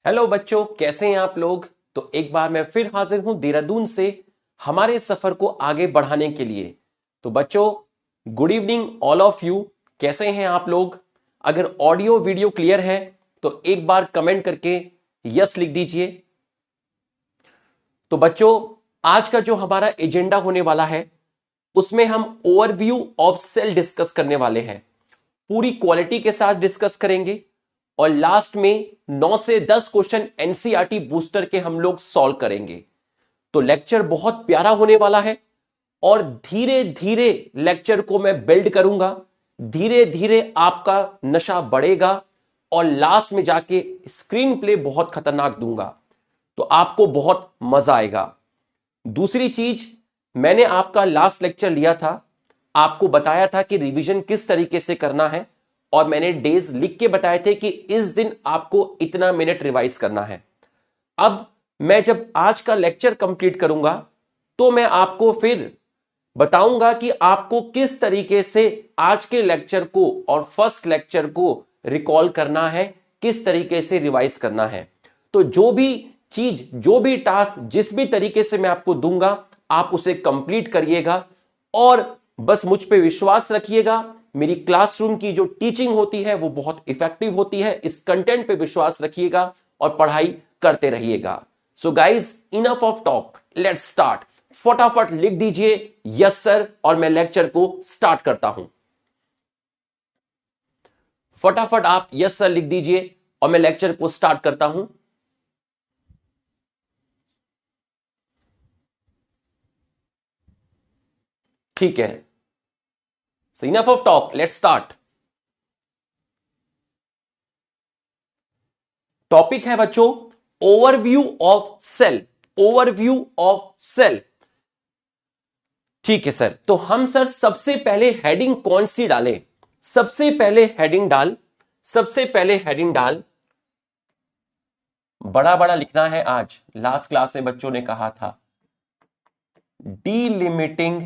Hello बच्चों, कैसे हैं आप लोग। तो एक बार मैं फिर हाजिर हूं देहरादून से हमारे सफर को आगे बढ़ाने के लिए। तो बच्चों, good evening all of you. कैसे हैं आप लोग। अगर ऑडियो वीडियो क्लियर है तो एक बार कमेंट करके यस लिख दीजिए। तो बच्चों, आज का जो हमारा एजेंडा होने वाला है उसमें हम ओवरव्यू ऑफ सेल डिस्कस करने वाले हैं। पूरी क्वालिटी के साथ डिस्कस करेंगे और लास्ट में 9 से 10 क्वेश्चन एनसीईआरटी बूस्टर के हम लोग सॉल्व करेंगे। तो लेक्चर बहुत प्यारा होने वाला है और धीरे धीरे लेक्चर को मैं बिल्ड करूंगा। धीरे धीरे आपका नशा बढ़ेगा और लास्ट में जाके स्क्रीन प्ले बहुत खतरनाक दूंगा, तो आपको बहुत मजा आएगा। दूसरी चीज, मैंने आपका लास्ट लेक्चर लिया था, आपको बताया था कि रिवीजन किस तरीके से करना है और मैंने डेज लिख के बताए थे कि इस दिन आपको इतना मिनट रिवाइज करना है। अब मैं जब आज का लेक्चर कंप्लीट करूंगा तो मैं आपको फिर बताऊंगा कि आपको किस तरीके से आज के लेक्चर को और फर्स्ट लेक्चर को रिकॉल करना है, किस तरीके से रिवाइज करना है। तो जो भी चीज, जो भी टास्क, जिस भी तरीके से मैं आपको दूंगा आप उसे कंप्लीट करिएगा और बस मुझ पे विश्वास रखिएगा। मेरी क्लासरूम की जो टीचिंग होती है वो बहुत इफेक्टिव होती है। इस कंटेंट पे विश्वास रखिएगा और पढ़ाई करते रहिएगा। So guys, enough of talk, let's start. फटाफट लिख दीजिए यस सर और मैं लेक्चर को स्टार्ट करता हूं। फटाफट आप यस सर लिख दीजिए और मैं लेक्चर को स्टार्ट करता हूं। ठीक है, so enough of talk, let's start. Topic है बच्चों overview of cell. Overview of cell, ठीक है सर। तो हम सर सबसे पहले हेडिंग कौन सी डालें। सबसे पहले हेडिंग डाल बड़ा बड़ा लिखना है। आज लास्ट क्लास में बच्चों ने कहा था डीलिमिटिंग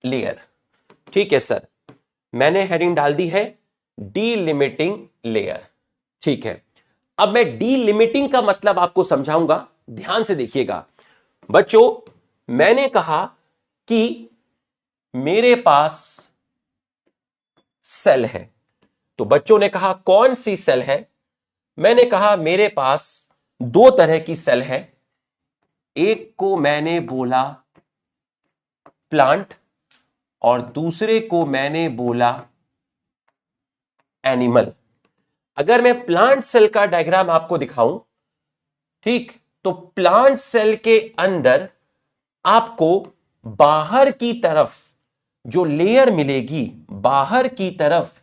लेयर। ठीक है सर, मैंने हेडिंग डाल दी है डीलिमिटिंग लेयर। ठीक है, अब मैं डीलिमिटिंग का मतलब आपको समझाऊंगा, ध्यान से देखिएगा। बच्चों, मैंने कहा कि मेरे पास सेल है, तो बच्चों ने कहा कौन सी सेल है। मैंने कहा मेरे पास दो तरह की सेल है। एक को मैंने बोला प्लांट और दूसरे को मैंने बोला एनिमल। अगर मैं प्लांट सेल का डायग्राम आपको दिखाऊं, ठीक, तो प्लांट सेल के अंदर आपको बाहर की तरफ जो लेयर मिलेगी, बाहर की तरफ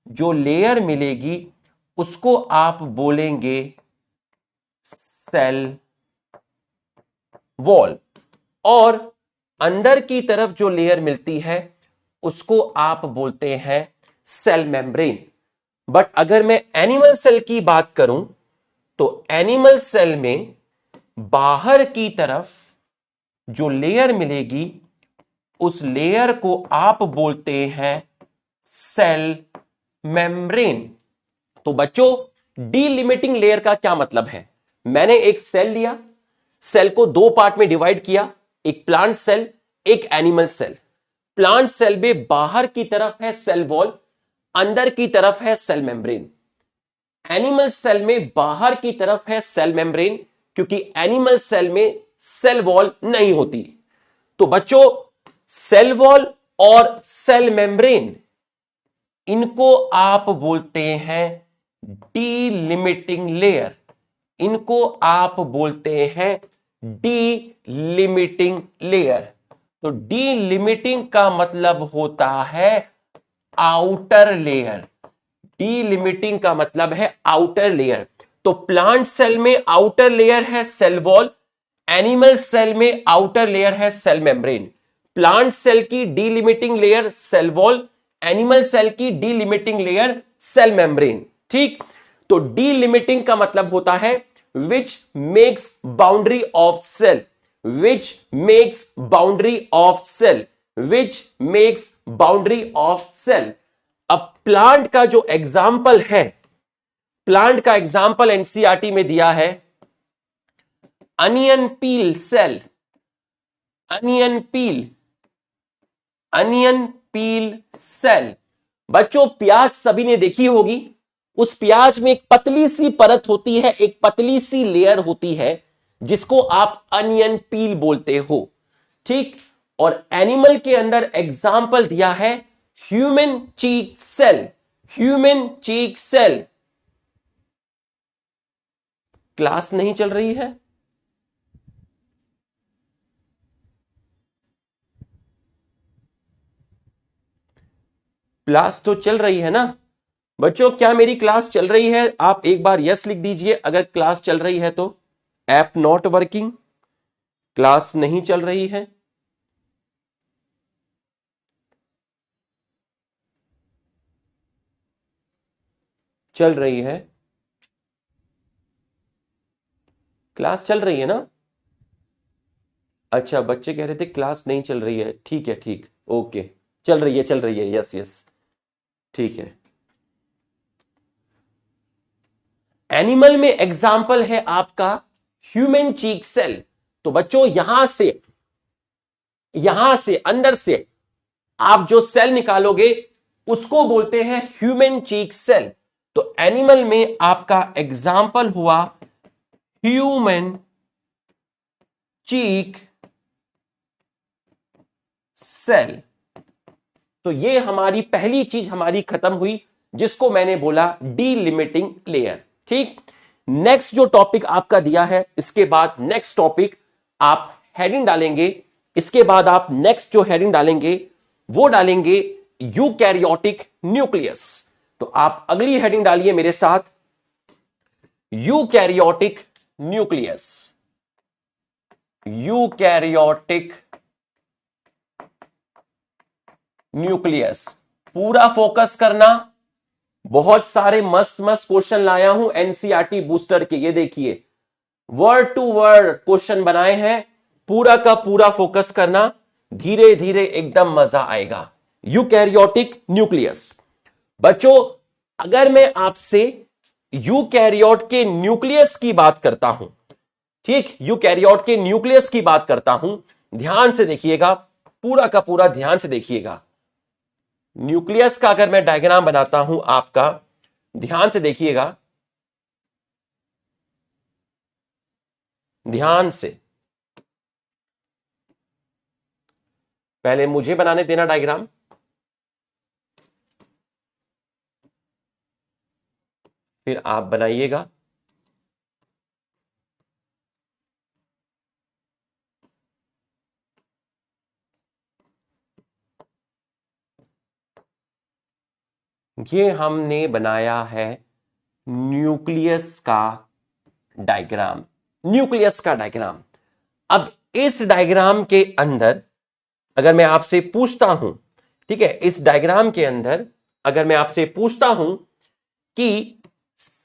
जो लेयर मिलेगी उसको आप बोलेंगे सेल वॉल, और अंदर की तरफ जो लेयर मिलती है उसको आप बोलते हैं सेल मेम्ब्रेन। बट अगर मैं एनिमल सेल की बात करूं तो एनिमल सेल में बाहर की तरफ जो लेयर मिलेगी उस लेयर को आप बोलते हैं सेल मेम्ब्रेन। तो बच्चों, डीलिमिटिंग लेयर का क्या मतलब है। मैंने एक सेल लिया, सेल को दो पार्ट में डिवाइड किया, एक प्लांट सेल, एक एनिमल सेल। प्लांट सेल में बाहर की तरफ है सेल वॉल, अंदर की तरफ है सेल मेम्ब्रेन। एनिमल सेल में बाहर की तरफ है सेल मेम्ब्रेन, क्योंकि एनिमल सेल में सेल वॉल नहीं होती। तो बच्चों, सेल वॉल और सेल मेम्ब्रेन, इनको आप बोलते हैं डीलिमिटिंग लेयर। इनको आप बोलते हैं डीलिमिटिंग लेयर। तो डीलिमिटिंग का मतलब होता है आउटर लेयर। डीलिमिटिंग का मतलब है आउटर लेयर। तो प्लांट सेल में आउटर लेयर है सेल वॉल, एनिमल सेल में आउटर लेयर है सेल मेम्ब्रेन। प्लांट सेल की delimiting layer cell wall, animal cell की डीलिमिटिंग लेयर सेल मेम्ब्रेन। ठीक, तो डीलिमिटिंग का मतलब होता है which makes boundary of cell, which makes boundary of cell, which makes boundary of cell. अब प्लांट का जो एग्जाम्पल है प्लांट का एग्जाम्पल एनसीईआरटी में दिया है onion peel cell, onion peel cell. बच्चों प्याज सभी ने देखी होगी, उस प्याज में एक पतली सी परत होती है, एक पतली सी लेयर होती है जिसको आप अनियन पील बोलते हो, ठीक। और एनिमल के अंदर एग्जाम्पल दिया है human cheek cell, human cheek cell. Class नहीं चल रही है? क्लास तो चल रही है ना बच्चों? क्या मेरी क्लास चल रही है? आप एक बार यस लिख दीजिए अगर क्लास चल रही है तो। ऐप नॉट वर्किंग, क्लास नहीं चल रही है। चल रही है, क्लास चल रही है ना? अच्छा, बच्चे कह रहे थे क्लास नहीं चल रही है। ठीक है, ठीक, ओके, चल रही है, चल रही है, यस यस, ठीक है। एनिमल में एग्जाम्पल है आपका ह्यूमन चीक सेल। तो बच्चों यहां से अंदर से आप जो सेल निकालोगे उसको बोलते हैं ह्यूमन चीक सेल। तो एनिमल में आपका एग्जाम्पल हुआ ह्यूमन चीक सेल। तो ये हमारी पहली चीज हमारी खत्म हुई जिसको मैंने बोला डीलिमिटिंग लेयर, ठीक। नेक्स्ट जो टॉपिक आपका दिया है, इसके बाद नेक्स्ट टॉपिक आप हेडिंग डालेंगे, इसके बाद आप नेक्स्ट जो हेडिंग डालेंगे वो डालेंगे यूकैरियोटिक न्यूक्लियस। तो आप अगली हेडिंग डालिए मेरे साथ, यूकैरियोटिक न्यूक्लियस, यूकैरियोटिक न्यूक्लियस। पूरा फोकस करना, बहुत सारे मस्त मस्त क्वेश्चन लाया हूं एनसीईआरटी बूस्टर के, ये देखिए वर्ड टू वर्ड क्वेश्चन बनाए हैं। पूरा का पूरा फोकस करना, धीरे धीरे एकदम मजा आएगा। Eukaryotic nucleus. बच्चों अगर मैं आपसे यूकैरियोट के न्यूक्लियस की बात करता हूं, ठीक, यूकैरियोट के न्यूक्लियस की बात करता हूं, ध्यान से देखिएगा, पूरा का पूरा ध्यान से देखिएगा। न्यूक्लियस का अगर मैं डायग्राम बनाता हूं आपका, ध्यान से देखिएगा, ध्यान से। पहले मुझे बनाने देना डायग्राम, फिर आप बनाइएगा। ये हमने बनाया है न्यूक्लियस का डायग्राम, न्यूक्लियस का डायग्राम। अब इस डायग्राम के अंदर अगर मैं आपसे पूछता हूं, ठीक है, इस डायग्राम के अंदर अगर मैं आपसे पूछता हूं कि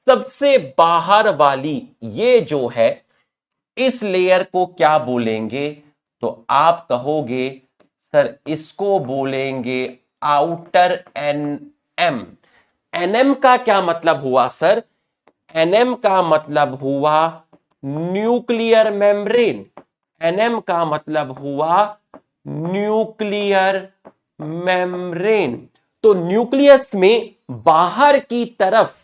सबसे बाहर वाली ये जो है इस लेयर को क्या बोलेंगे, तो आप कहोगे सर इसको बोलेंगे आउटर एनएम। एनएम का क्या मतलब हुआ सर? एनएम का मतलब हुआ न्यूक्लियर मेम्ब्रेन, एनएम का मतलब हुआ न्यूक्लियर मेम्ब्रेन। तो न्यूक्लियस में बाहर की तरफ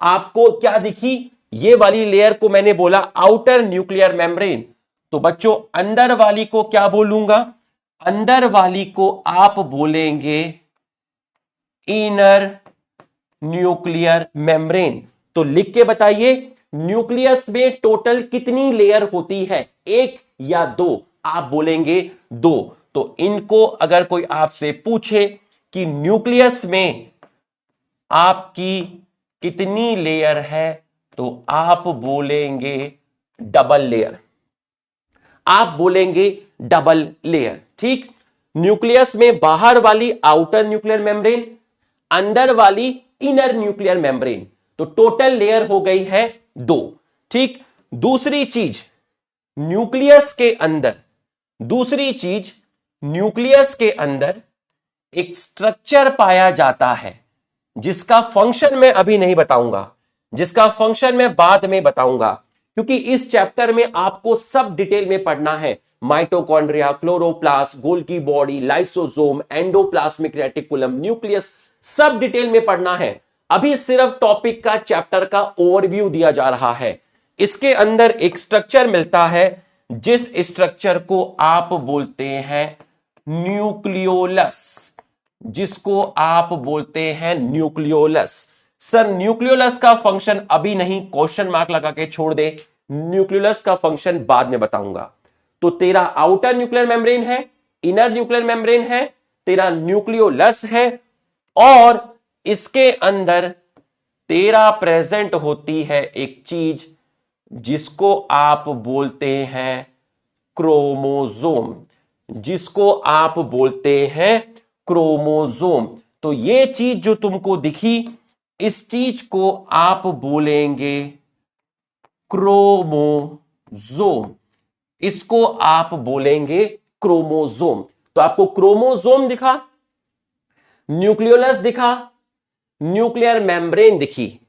आपको क्या दिखी? ये वाली लेयर को मैंने बोला आउटर न्यूक्लियर मेम्ब्रेन। तो बच्चों अंदर वाली को क्या बोलूंगा? अंदर वाली को आप बोलेंगे इनर न्यूक्लियर मेम्ब्रेन। तो लिख के बताइए न्यूक्लियस में टोटल कितनी लेयर होती है, एक या दो? आप बोलेंगे दो। तो इनको अगर कोई आपसे पूछे कि न्यूक्लियस में आपकी कितनी लेयर है, तो आप बोलेंगे डबल लेयर, आप बोलेंगे डबल लेयर, ठीक। न्यूक्लियस में बाहर वाली आउटर न्यूक्लियर मेम्ब्रेन, अंदर वाली इनर न्यूक्लियर मेम्ब्रेन। तो टोटल लेयर हो गई है दो, ठीक। दूसरी चीज न्यूक्लियस के अंदर, दूसरी चीज न्यूक्लियस के अंदर एक स्ट्रक्चर पाया जाता है जिसका फंक्शन मैं अभी नहीं बताऊंगा, जिसका फंक्शन मैं बाद में बताऊंगा, क्योंकि इस चैप्टर में आपको सब डिटेल में पढ़ना है। Mitochondria, chloroplast, Golgi body, lysosome, endoplasmic reticulum, nucleus, सब डिटेल में पढ़ना है। अभी सिर्फ टॉपिक का, चैप्टर का ओवरव्यू दिया जा रहा है। इसके अंदर एक स्ट्रक्चर मिलता है, जिस स्ट्रक्चर को आप बोलते हैं न्यूक्लियोलस, जिसको आप बोलते हैं न्यूक्लियोलस। सर न्यूक्लियोलस का फंक्शन अभी नहीं, क्वेश्चन मार्क लगा के छोड़ दे, न्यूक्लियोलस का फंक्शन बाद में बताऊंगा। तो तेरा आउटर न्यूक्लियर मेम्ब्रेन है, इनर न्यूक्लियर मेम्ब्रेन है, तेरा न्यूक्लियोलस है, और इसके अंदर तेरा प्रेजेंट होती है एक चीज जिसको आप बोलते हैं क्रोमोसोम, जिसको आप बोलते हैं क्रोमोसोम। तो ये चीज जो तुमको दिखी, इस चीज को आप बोलेंगे क्रोमोसोम, इसको आप बोलेंगे क्रोमोसोम। तो आपको क्रोमोसोम दिखा, न्यूक्लियोलस दिखा, न्यूक्लियर मेम्ब्रेन दिखी।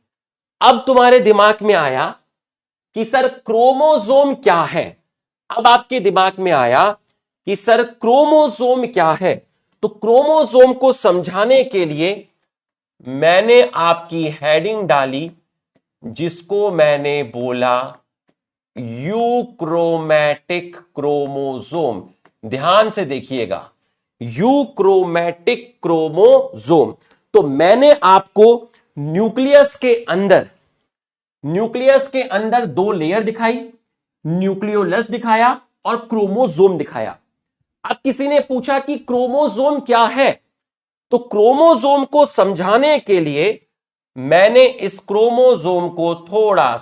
अब तुम्हारे दिमाग में आया कि सर क्रोमोसोम क्या है। अब आपके दिमाग में आया कि सर क्रोमोसोम क्या है। तो क्रोमोसोम को समझाने के लिए मैंने आपकी हेडिंग डाली, जिसको मैंने बोला यूक्रोमैटिक क्रोमोसोम। ध्यान से देखिएगा, यूक्रोमैटिक क्रोमोसोम। तो मैंने आपको न्यूक्लियस के अंदर दो लेयर दिखाई, न्यूक्लियोलस दिखाया और क्रोमोसोम दिखाया। अब किसी ने पूछा कि क्रोमोसोम क्या है, तो क्रोमोसोम को समझाने के लिए मैंने इस क्रोमोसोम को थोड़ा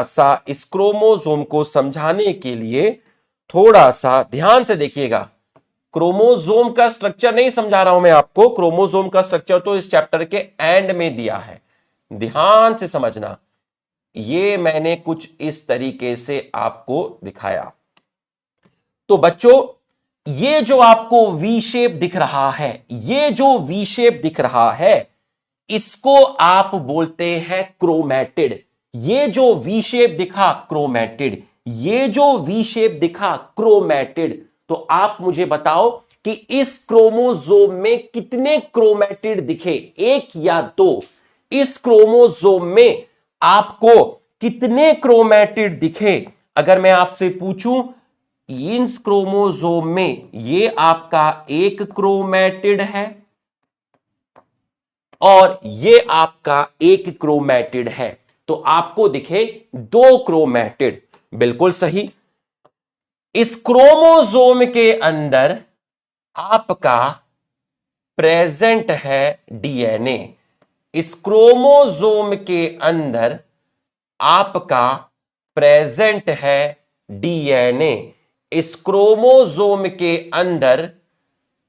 सा इस क्रोमोसोम को समझाने के लिए थोड़ा सा ध्यान से देखिएगा। क्रोमोसोम का स्ट्रक्चर नहीं समझा रहा हूं मैं आपको, क्रोमोसोम का स्ट्रक्चर तो इस चैप्टर के एंड में दिया है, ध्यान से समझना। ये मैंने कुछ इस तरीके से आपको दिखाया। तो बच्चों, ये जो आपको वी शेप दिख रहा है, ये जो वी शेप दिख रहा है, इसको आप बोलते हैं क्रोमैटिड। ये जो वी शेप दिखा क्रोमैटिड, ये जो वी शेप दिखा क्रोमैटिड। तो आप मुझे बताओ कि इस क्रोमोसोम में कितने क्रोमैटिड दिखे, एक या दो? इस क्रोमोसोम में आपको कितने क्रोमैटिड दिखे? अगर मैं आपसे पूछूं, इस क्रोमोसोम में ये आपका एक क्रोमैटिड है और ये आपका एक क्रोमैटिड है, तो आपको दिखे दो क्रोमैटिड। बिल्कुल सही। इस क्रोमोसोम के अंदर आपका प्रेजेंट है डीएनए। इस क्रोमोसोम के अंदर आपका प्रेजेंट है डीएनए। इस क्रोमोसोम के अंदर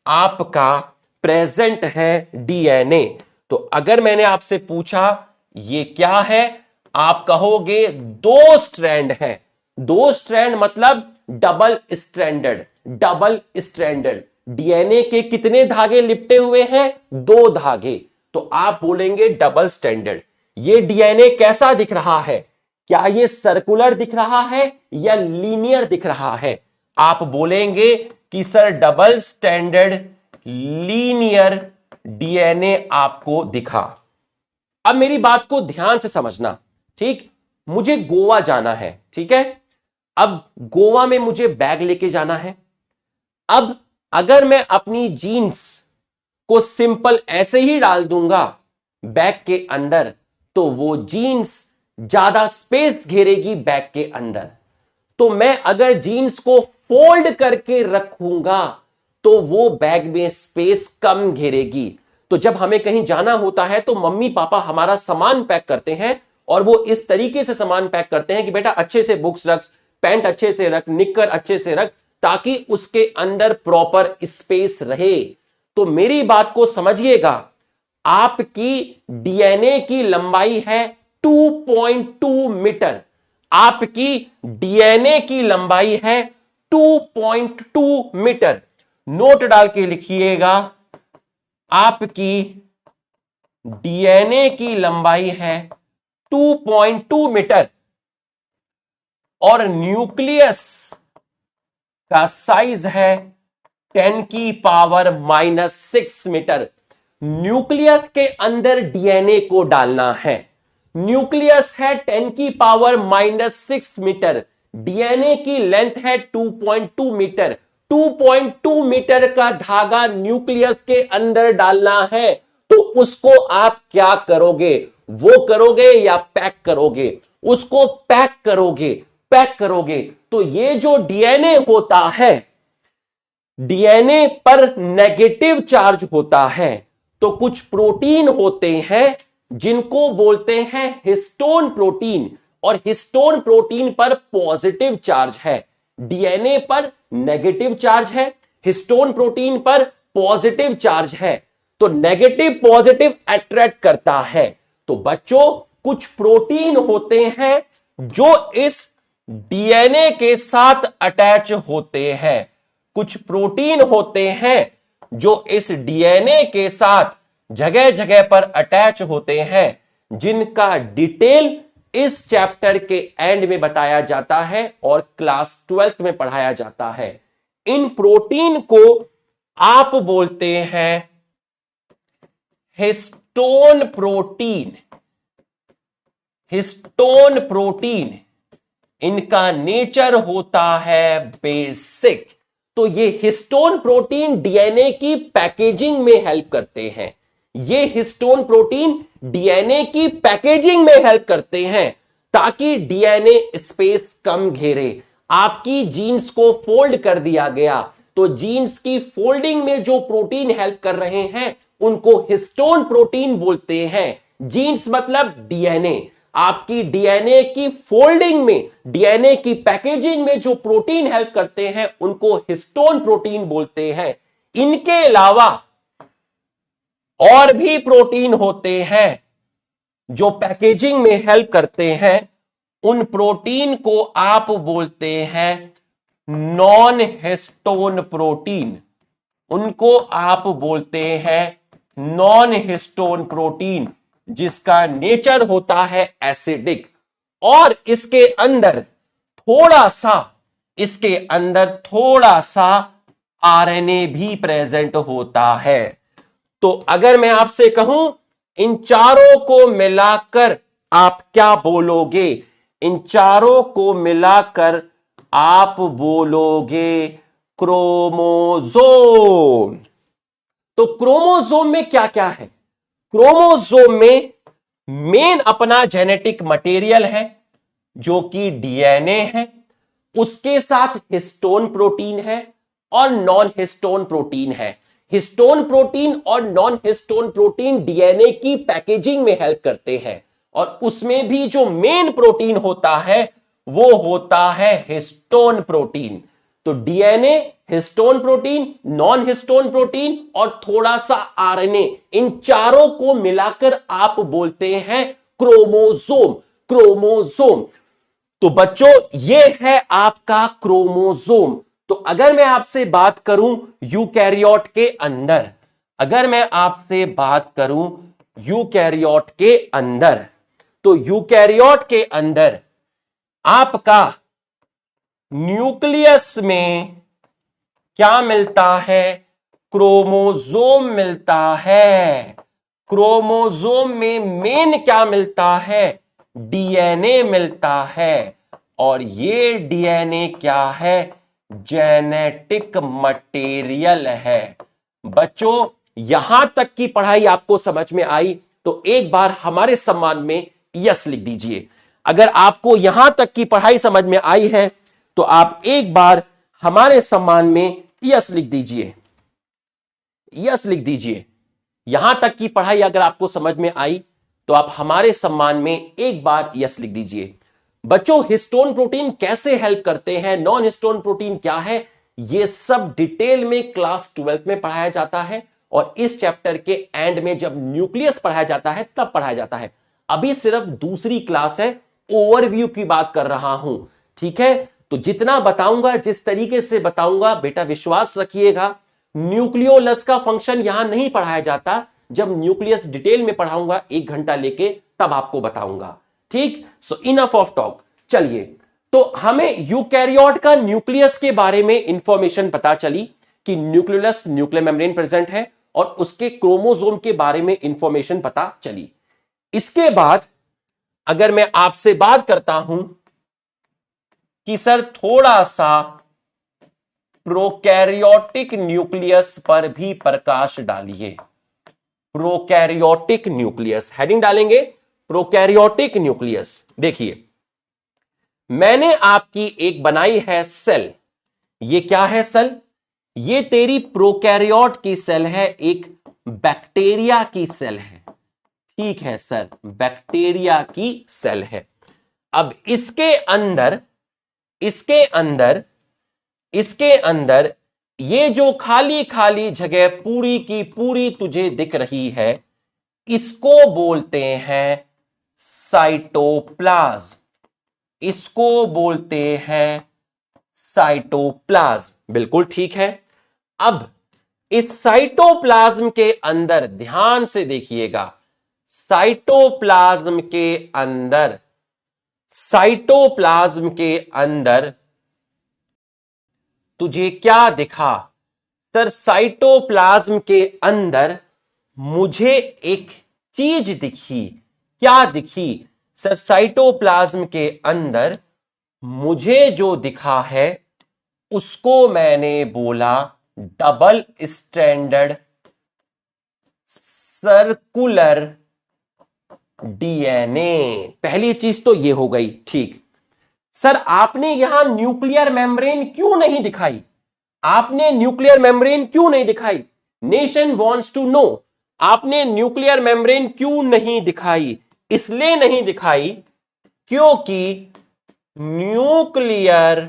आपका प्रेजेंट है डीएनए। तो अगर मैंने आपसे पूछा ये क्या है, आप कहोगे दो स्ट्रैंड है। दो स्ट्रैंड मतलब double stranded, double stranded. DNA के कितने धागे लिपटे हुए हैं? दो धागे। तो आप बोलेंगे डबल स्ट्रैंडेड। ये डीएनए कैसा दिख रहा है? क्या ये सर्कुलर दिख रहा है या लीनियर दिख रहा है? आप बोलेंगे कि sir double standard linear DNA आपको दिखा। अब मेरी बात को ध्यान से समझना, ठीक? मुझे गोवा जाना है, ठीक है? अब गोवा में मुझे बैग लेके जाना है। अब अगर मैं अपनी जीन्स को सिंपल ऐसे ही डाल दूंगा बैग के अंदर, तो वो जीन्स ज्यादा स्पेस घेरेगी बैग के अंदर। तो मैं अगर जीन्स को फोल्ड करके रखूंगा तो वो बैग में स्पेस कम घेरेगी। तो जब हमें कहीं जाना होता है तो मम्मी पापा हमारा सामान पैक करते हैं, और वो इस तरीके से सामान पैक करते हैं कि बेटा अच्छे से बुक्स रख, पैंट अच्छे से रख, निक्कर अच्छे से रख, ताकि उसके अंदर प्रॉपर स्पेस रहे। तो मेरी बात को समझिएगा, आपकी डीएनए की लंबाई है 2.2 मीटर। आपकी डीएनए की लंबाई है 2.2 मीटर। नोट डाल के लिखिएगा, आपकी डीएनए की लंबाई है 2.2 मीटर और न्यूक्लियस का साइज है 10⁻⁻⁻6 मीटर। न्यूक्लियस के अंदर डीएनए को डालना है। न्यूक्लियस है 10⁻⁻6 मीटर, डीएनए की लेंथ है 2.2 मीटर। 2.2 मीटर का धागा न्यूक्लियस के अंदर डालना है, तो उसको आप क्या करोगे? वो करोगे या पैक करोगे? उसको पैक करोगे। पैक करोगे तो ये जो डीएनए होता है, डीएनए पर नेगेटिव चार्ज होता है। तो कुछ प्रोटीन होते हैं जिनको बोलते हैं हिस्टोन प्रोटीन, और हिस्टोन प्रोटीन पर पॉजिटिव चार्ज है। डीएनए पर नेगेटिव चार्ज है, हिस्टोन प्रोटीन पर पॉजिटिव चार्ज है, तो नेगेटिव पॉजिटिव अट्रैक्ट करता है। तो बच्चों, कुछ प्रोटीन होते हैं जो इस डीएनए के साथ अटैच होते हैं। कुछ प्रोटीन होते हैं जो इस डीएनए के साथ जगह जगह पर अटैच होते हैं, जिनका डिटेल इस चैप्टर के एंड में बताया जाता है और क्लास 12th में पढ़ाया जाता है। इन प्रोटीन को आप बोलते हैं हिस्टोन प्रोटीन। हिस्टोन प्रोटीन, इनका नेचर होता है बेसिक। तो ये हिस्टोन प्रोटीन डीएनए की पैकेजिंग में हेल्प करते हैं। ये हिस्टोन प्रोटीन डीएनए की पैकेजिंग में हेल्प करते हैं ताकि डीएनए स्पेस कम घेरे। आपकी जीन्स को फोल्ड कर दिया गया, तो जीन्स की फोल्डिंग में जो प्रोटीन हेल्प कर रहे हैं उनको हिस्टोन प्रोटीन बोलते हैं। जीन्स मतलब डीएनए। आपकी डीएनए की फोल्डिंग में, डीएनए की पैकेजिंग में जो प्रोटीन हेल्प करते हैं उनको हिस्टोन प्रोटीन बोलते हैं। इनके अलावा और भी प्रोटीन होते हैं जो पैकेजिंग में हेल्प करते हैं। उन प्रोटीन को आप बोलते हैं नॉन हिस्टोन प्रोटीन। उनको आप बोलते हैं नॉन हिस्टोन प्रोटीन, जिसका नेचर होता है एसिडिक, और इसके अंदर थोड़ा सा आरएनए भी प्रेजेंट होता है। तो अगर मैं आपसे कहूं इन चारों को मिलाकर आप क्या बोलोगे? इन चारों को मिलाकर आप बोलोगे क्रोमोसोम। तो क्रोमोसोम में क्या क्या है? क्रोमोसोम में मेन अपना जेनेटिक मटेरियल है जो कि डीएनए है, उसके साथ हिस्टोन प्रोटीन है और नॉन हिस्टोन प्रोटीन है। हिस्टोन प्रोटीन और नॉन हिस्टोन प्रोटीन डीएनए की पैकेजिंग में हेल्प करते हैं, और उसमें भी जो मेन प्रोटीन होता है वो होता है हिस्टोन प्रोटीन। तो DNA, histone protein, non histone protein और थोड़ा सा आरएनए, इन चारों को मिलाकर आप बोलते हैं क्रोमोसोम। क्रोमोसोम। तो बच्चों, ये है आपका क्रोमोसोम। तो अगर मैं आपसे बात करूं यूकैरियोट के अंदर, यूकैरियोट के अंदर, तो यूकैरियोट के अंदर आपका न्यूक्लियस में क्या मिलता है? क्रोमोसोम मिलता है। क्रोमोसोम में मेन क्या मिलता है? डीएनए मिलता है। और ये डीएनए क्या है? जेनेटिक मटेरियल है। बच्चों, यहां तक की पढ़ाई आपको समझ में आई तो एक बार हमारे सम्मान में यस लिख दीजिए। अगर आपको यहां तक की पढ़ाई समझ में आई है तो आप एक बार हमारे सम्मान में यस लिख दीजिए। यस लिख दीजिए। यहां तक की पढ़ाई अगर आपको समझ में आई तो आप हमारे सम्मान में एक बार यस लिख दीजिए। बच्चों, हिस्टोन प्रोटीन कैसे हेल्प करते हैं, नॉन हिस्टोन प्रोटीन क्या है, यह सब डिटेल में क्लास 12th में पढ़ाया जाता है, और इस चैप्टर के एंड में जब न्यूक्लियस पढ़ाया जाता है तब पढ़ाया जाता है। अभी सिर्फ दूसरी क्लास है, ओवरव्यू की बात कर रहा हूं। ठीक है, तो जितना बताऊंगा, जिस तरीके से बताऊंगा, बेटा विश्वास रखिएगा, न्यूक्लियोलस का फंक्शन यहां नहीं पढ़ाया जाता, जब न्यूक्लियस डिटेल में पढ़ाऊंगा 1 घंटा लेके, तब आपको बताऊंगा। ठीक, सो इनफ ऑफ टॉक। चलिए, तो हमें यूकैरियोट का न्यूक्लियस के बारे में इंफॉर्मेशन पता चली कि न्यूक्लियस न्यूक्लियर मेम्ब्रेन प्रेजेंट है, और उसके क्रोमोसोम के बारे में इंफॉर्मेशन पता चली। इसके बाद अगर मैं आपसे बात करता हूं कि सर थोड़ा सा प्रोकैरियोटिक न्यूक्लियस पर भी प्रकाश डालिए। प्रोकैरियोटिक न्यूक्लियस, हेडिंग डालेंगे प्रोकैरियोटिक न्यूक्लियस। देखिए, मैंने आपकी एक बनाई है सेल। ये क्या है सेल? ये तेरी प्रोकैरियोट की सेल है, एक बैक्टीरिया की सेल है। ठीक है सर, बैक्टीरिया की सेल है। अब इसके अंदर ये जो खाली खाली जगह पूरी की पूरी तुझे दिख रही है, इसको बोलते हैं साइटोप्लाज्म। इसको बोलते हैं साइटोप्लाज्म। बिल्कुल ठीक है। अब इस साइटोप्लाज्म के अंदर ध्यान से देखिएगा, साइटोप्लाज्म के अंदर तुझे क्या दिखा? सर साइटोप्लाज्म के अंदर मुझे एक चीज दिखी। क्या दिखी? सर साइटोप्लाज्म के अंदर मुझे जो दिखा है उसको मैंने बोला डबल स्ट्रैंडेड सर्कुलर डीएनए। पहली चीज तो ये हो गई। ठीक, सर आपने यहां न्यूक्लियर मेम्ब्रेन क्यों नहीं दिखाई? आपने न्यूक्लियर मेम्ब्रेन क्यों नहीं दिखाई? नेशन वांट्स टू नो, आपने न्यूक्लियर मेम्ब्रेन क्यों नहीं दिखाई? इसलिए नहीं दिखाई क्योंकि nuclear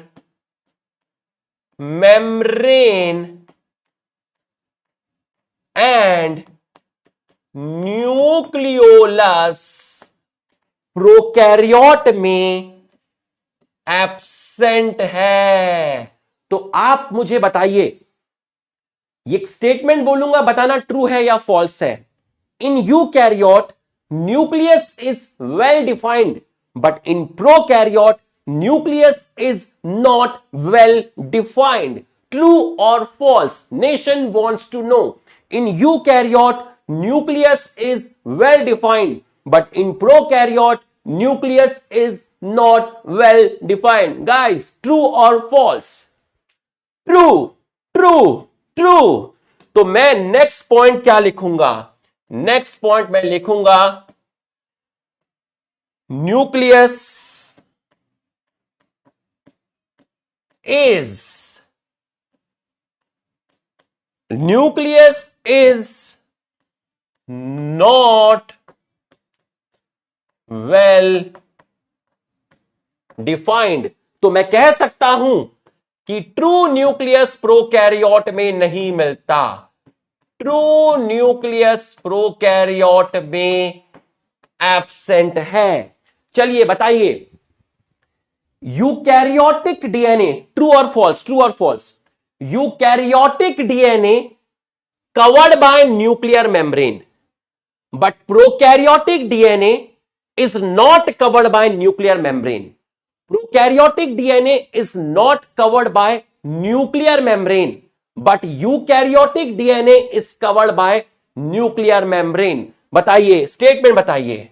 membrane and nucleolus prokaryote में एब्सेंट है। तो आप मुझे बताइए, ये एक स्टेटमेंट बोलूंगा, बताना ट्रू है या फॉल्स है। In eukaryote nucleus is well defined, but in prokaryote nucleus is not well defined. True और false? Nation wants to know. In eukaryote nucleus is well defined, but in prokaryote nucleus is not well defined. Guys, true or false? True, true, true. तो मैं next point क्या लिखूंगा? Next point मैं लिखूंगा nucleus is not well defined। तो मैं कह सकता हूं कि ट्रू न्यूक्लियस प्रोकैरियोट में नहीं मिलता। ट्रू न्यूक्लियस प्रोकैरियोट में एब्सेंट है। चलिए बताइए, यूकैरियोटिक डीएनए, ट्रू और फॉल्स? ट्रू और false? Eukaryotic DNA covered by nuclear membrane, but prokaryotic DNA is not covered by nuclear membrane. Prokaryotic DNA is not covered by nuclear membrane, but eukaryotic DNA is covered by nuclear membrane। बताइए, statement बताइए।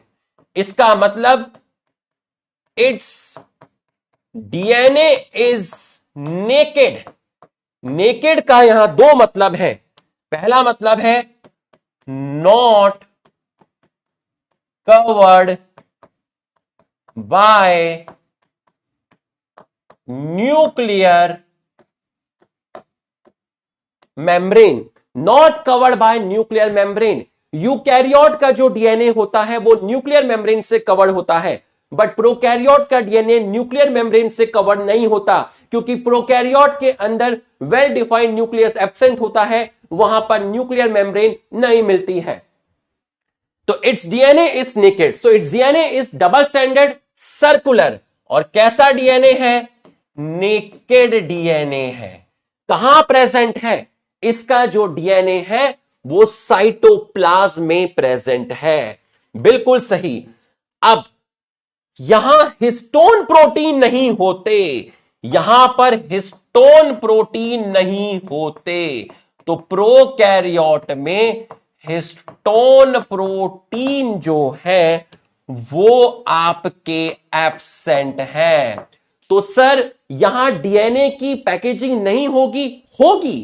इसका मतलब its DNA is naked। Naked का यहां दो मतलब है। पहला मतलब है not covered by nuclear membrane. Not covered by nuclear membrane. Eukaryote का जो डीएनए होता है वो न्यूक्लियर मेम्ब्रेन से कवर्ड होता है, बट प्रोकैरियोट का डीएनए न्यूक्लियर मेम्ब्रेन से कवर्ड नहीं होता, क्योंकि प्रोकैरियोट के अंदर वेल डिफाइंड न्यूक्लियस एब्सेंट होता है, वहां पर न्यूक्लियर मेम्ब्रेन नहीं मिलती है। तो it's DNA is naked, so it's DNA is double standard circular. और कैसा डीएनए है? नेकेड डीएनए है। कहां प्रेजेंट है? इसका जो डीएनए है वो साइटोप्लाज्म में प्रेजेंट है। बिल्कुल सही। अब यहां हिस्टोन प्रोटीन नहीं होते, यहां पर हिस्टोन प्रोटीन नहीं होते, तो प्रोकैरियोट में हिस्टोन प्रोटीन जो है वो आपके एब्सेंट है। तो सर यहां डीएनए की पैकेजिंग नहीं होगी, होगी।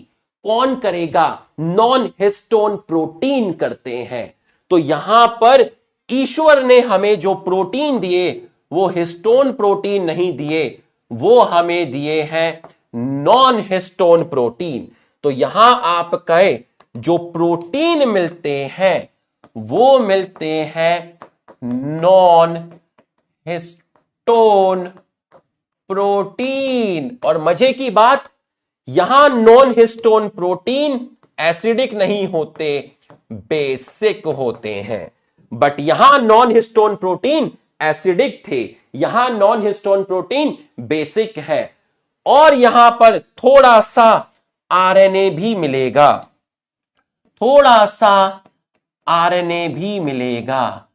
कौन करेगा? नॉन हिस्टोन प्रोटीन करते हैं। तो यहां पर ईश्वर ने हमें जो प्रोटीन दिए वो हिस्टोन प्रोटीन नहीं दिए, वो हमें दिए हैं नॉन हिस्टोन प्रोटीन। तो यहां आप कहे जो प्रोटीन मिलते हैं वो मिलते हैं नॉन हिस्टोन प्रोटीन। और मजे की बात, यहां नॉन हिस्टोन प्रोटीन एसिडिक नहीं होते, बेसिक होते हैं। बट यहां नॉन हिस्टोन प्रोटीन एसिडिक थे, यहां नॉन हिस्टोन प्रोटीन बेसिक है। और यहां पर थोड़ा सा आरएनए भी मिलेगा, थोड़ा सा आरएनए भी मिलेगा,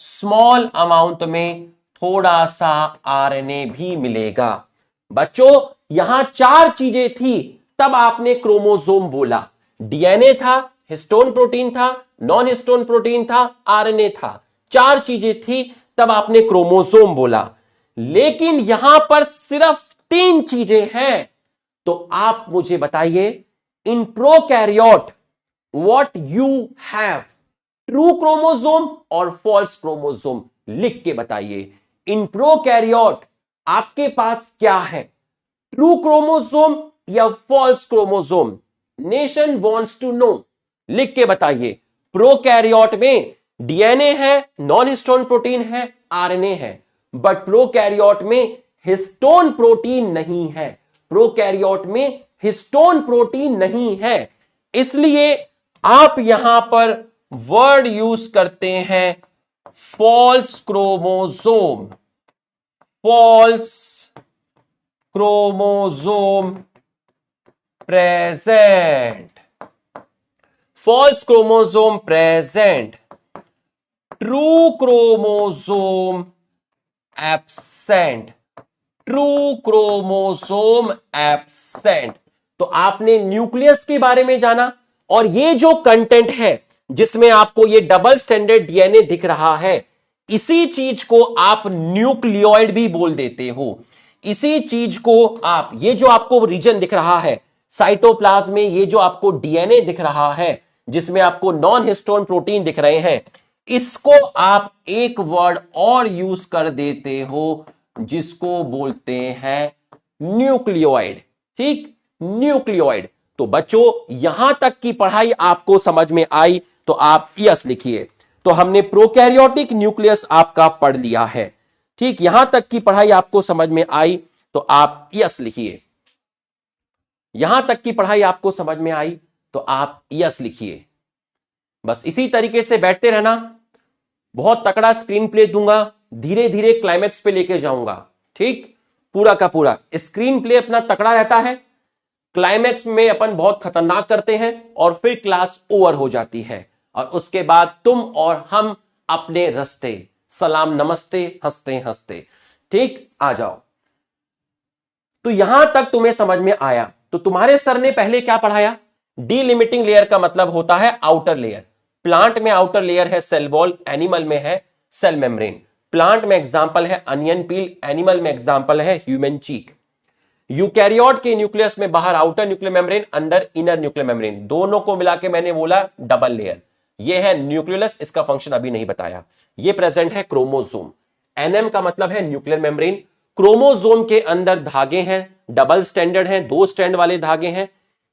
स्मॉल अमाउंट में थोड़ा सा आरएनए भी मिलेगा। बच्चों यहां चार चीजें थी, तब आपने क्रोमोसोम बोला। डीएनए था, हिस्टोन प्रोटीन था, नॉन हिस्टोन प्रोटीन था, आरएनए था। चार चीजें थी तब आपने क्रोमोसोम बोला। लेकिन यहां पर सिर्फ तीन चीजें हैं। तो आप मुझे बताइए, in prokaryote what you have, true chromosome और फॉल्स क्रोमोसोम? लिख के बताइए। इन प्रोकैरियोट आपके पास क्या है, ट्रू क्रोमोसोम या false chromosome? Nation wants to know, लिख के बताइए। प्रोकैरियोट में डीएनए है, नॉन हिस्टोन प्रोटीन है, आरएनए है, बट प्रोकैरियोट में हिस्टोन प्रोटीन नहीं है। प्रोकैरियोट में हिस्टोन प्रोटीन नहीं है, इसलिए आप यहां पर वर्ड यूज करते हैं false chromosome, false chromosome present, false chromosome present, true chromosome absent, true chromosome absent. तो आपने न्यूक्लियस के बारे में जाना, और ये जो कंटेंट है जिसमें आपको ये डबल स्टैंडर्ड डीएनए दिख रहा है, इसी चीज को आप न्यूक्लियोइड भी बोल देते हो। इसी चीज को आप, ये जो आपको रीजन दिख रहा है साइटोप्लाज्म में, ये जो आपको डीएनए दिख रहा है जिसमें आपको नॉन हिस्टोन प्रोटीन दिख रहे हैं, इसको आप एक वर्ड और यूज कर देते हो जिसको बोलते हैं न्यूक्लियोइड। ठीक, न्यूक्लियोइड। तो बच्चों यहां तक की पढ़ाई आपको समझ में आई तो आप यस लिखिए। तो हमने प्रोकैरियोटिक न्यूक्लियस आपका पढ़ लिया है। ठीक, यहां तक की पढ़ाई आपको समझ में आई तो आप यस लिखिए। यहां तक की पढ़ाई आपको समझ में आई तो आप यस लिखिए। बस इसी तरीके से बैठते रहना। बहुत तकड़ा स्क्रीन प्ले दूंगा, धीरे धीरे क्लाइमैक्स पे लेके जाऊंगा। ठीक, पूरा का पूरा स्क्रीन प्ले अपना तकड़ा रहता है, क्लाइमैक्स में अपन बहुत खतरनाक करते हैं और फिर क्लास ओवर हो जाती है, और उसके बाद तुम और हम अपने रास्ते, सलाम नमस्ते, हंसते हंसते। ठीक, आ जाओ। तो यहां तक तुम्हें समझ में आया। तो तुम्हारे सर ने पहले क्या पढ़ाया? डीलिमिटिंग लेयर का मतलब होता है आउटर लेयर। प्लांट में आउटर लेयर है सेल वॉल, एनिमल में है सेल मेम्ब्रेन। प्लांट में एग्जांपल है अनियन पील, एनिमल में एग्जांपल है ह्यूमन चीक। यूकैरियोट के न्यूक्लियस में बाहर आउटर न्यूक्लियर मेम्ब्रेन, अंदर इनर न्यूक्लियर मेम्ब्रेन, दोनों को मिला के मैंने बोला डबल लेयर। ये है न्यूक्लियस, इसका फंक्शन अभी नहीं बताया। ये प्रेजेंट है क्रोमोसोम। एनएम का मतलब है न्यूक्लियर मेम्ब्रेन। क्रोमोसोम के अंदर धागे हैं, डबल स्टैंडर्ड हैं, 2 स्टैंड वाले धागे हैं।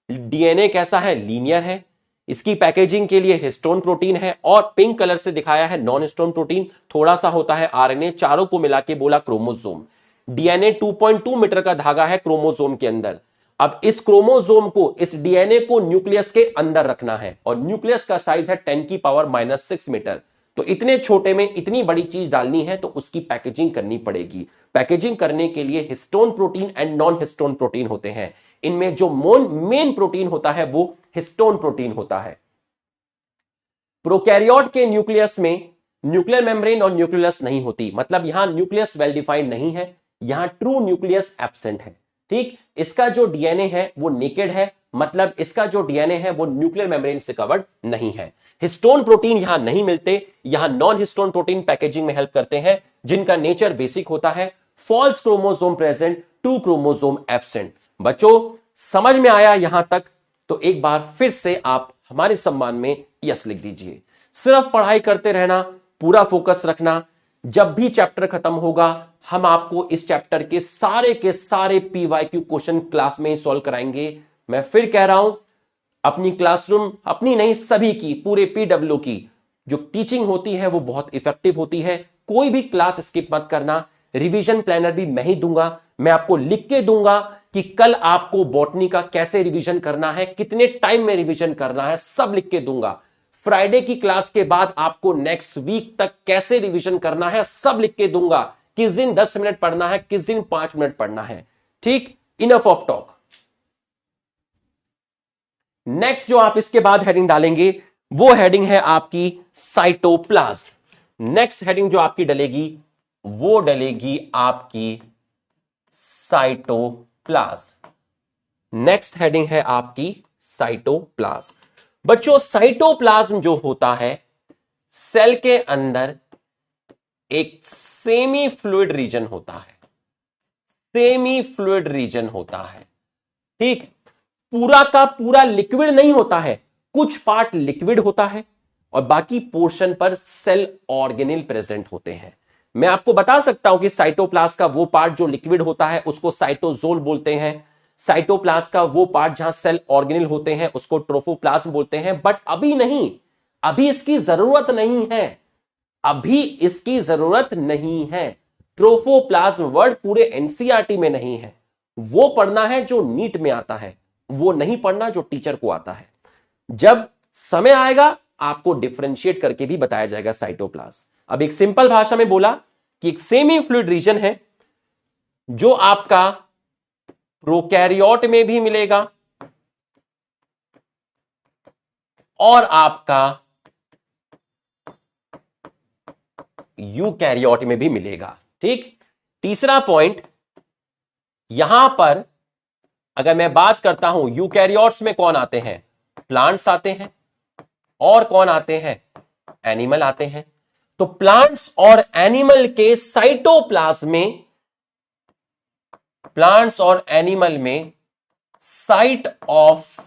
डीएनए कैसा है? लीनियर है। इसकी पैकेजिंग के लिए हिस्टोन प्रोटीन है, और पिंक कलर से दिखाया है नॉन हिस्टोन प्रोटीन, थोड़ा सा होता है आरएनए, चारों को मिला के बोला क्रोमोसोम। डीएनए 2.2 मीटर का धागा है क्रोमोसोम के अंदर। अब इस क्रोमोसोम को, इस डीएनए को न्यूक्लियस के अंदर रखना है, और न्यूक्लियस का साइज है 10⁻⁻⁶ मीटर। तो इतने छोटे में इतनी बड़ी चीज डालनी है तो उसकी पैकेजिंग करनी पड़ेगी। पैकेजिंग करने के लिए histone protein and non histone protein होते हैं। इनमें जो मेन प्रोटीन होता है वो हिस्टोन प्रोटीन होता है। प्रोकैरियोट के न्यूक्लियस में न्यूक्लियर मेम्ब्रेन और न्यूक्लियस नहीं होती, मतलब यहां न्यूक्लियस वेल डिफाइंड नहीं है, यहां ट्रू न्यूक्लियस एब्सेंट है। ठीक, इसका जो डीएनए है वो नेकेड है, मतलब इसका जो डीएनए है वो न्यूक्लियर मेम्ब्रेन से कवर्ड नहीं है। हिस्टोन प्रोटीन यहां नहीं मिलते, यहां नॉन हिस्टोन प्रोटीन पैकेजिंग में हेल्प करते हैं, जिनका नेचर बेसिक होता है। False chromosome present, true chromosome absent. बच्चों समझ में आया यहां तक? तो एक बार फिर से आप हमारे सम्मान में यस लिख दीजिए। सिर्फ पढ़ाई करते रहना, पूरा फोकस रखना। जब भी चैप्टर खत्म होगा हम आपको इस चैप्टर के सारे पीवाईक्यू क्वेश्चन क्लास में ही सॉल्व कराएंगे। मैं फिर कह रहा हूं, अपनी क्लासरूम, अपनी नहीं सभी की, पूरे पीडब्ल्यू की जो टीचिंग होती है वो बहुत इफेक्टिव होती है। कोई भी क्लास स्किप मत करना। रिवीजन प्लानर भी मैं ही दूंगा, मैं आपको लिख के दूंगा कि कल आपको बॉटनी का कैसे रिवीजन करना है, कितने टाइम में रिवीजन करना है, सब लिख के दूंगा। फ्राइडे की क्लास के बाद आपको नेक्स्ट वीक तक कैसे रिवीजन करना है सब लिख के दूंगा। किस दिन 10 मिनट पढ़ना है, किस दिन 5 मिनट पढ़ना है। ठीक, इनफ ऑफ टॉक। नेक्स्ट जो आप इसके बाद हेडिंग डालेंगे वो हेडिंग है आपकी साइटोप्लाज्म। नेक्स्ट हेडिंग जो आपकी डलेगी वो डलेगी आपकी साइटोप्लाज्म। नेक्स्ट हेडिंग है आपकी साइटोप्लाज्म। बच्चों साइटोप्लाज्म जो होता है सेल के अंदर एक सेमी फ्लूइड रीजन होता है, सेमी फ्लूइड रीजन होता है। ठीक, पूरा का पूरा लिक्विड नहीं होता है, कुछ पार्ट लिक्विड होता है और बाकी पोर्शन पर सेल ऑर्गेनेल प्रेजेंट होते हैं। मैं आपको बता सकता हूं कि साइटोप्लाज्म का वो पार्ट जो लिक्विड होता है उसको साइटोजोल बोलते हैं, साइटोप्लाज्म का वो पार्ट जहां सेल ऑर्गेनेल होते हैं उसको ट्रोफोप्लाज्म बोलते हैं। बट अभी नहीं, अभी इसकी जरूरत नहीं है, अभी इसकी जरूरत नहीं है। ट्रोफोप्लाज्म वर्ड पूरे एनसीईआरटी में नहीं है, वो पढ़ना है जो नीट में आता है, वो नहीं पढ़ना जो टीचर को आता है। जब समय आएगा आपको डिफरेंशिएट करके भी बताया जाएगा साइटोप्लाज्म। अब एक सिंपल भाषा में बोला कि एक सेमी फ्लूइड रीजन है जो आपका प्रोकैरियोट में भी मिलेगा और आपका यूकैरियोट में भी मिलेगा। ठीक, तीसरा पॉइंट, यहां पर अगर मैं बात करता हूं यूकैरियोट्स में कौन आते हैं, प्लांट्स आते हैं और कौन आते हैं, एनिमल आते हैं। तो प्लांट्स और एनिमल के साइटोप्लाज्म में, प्लांट्स और एनिमल में साइट ऑफ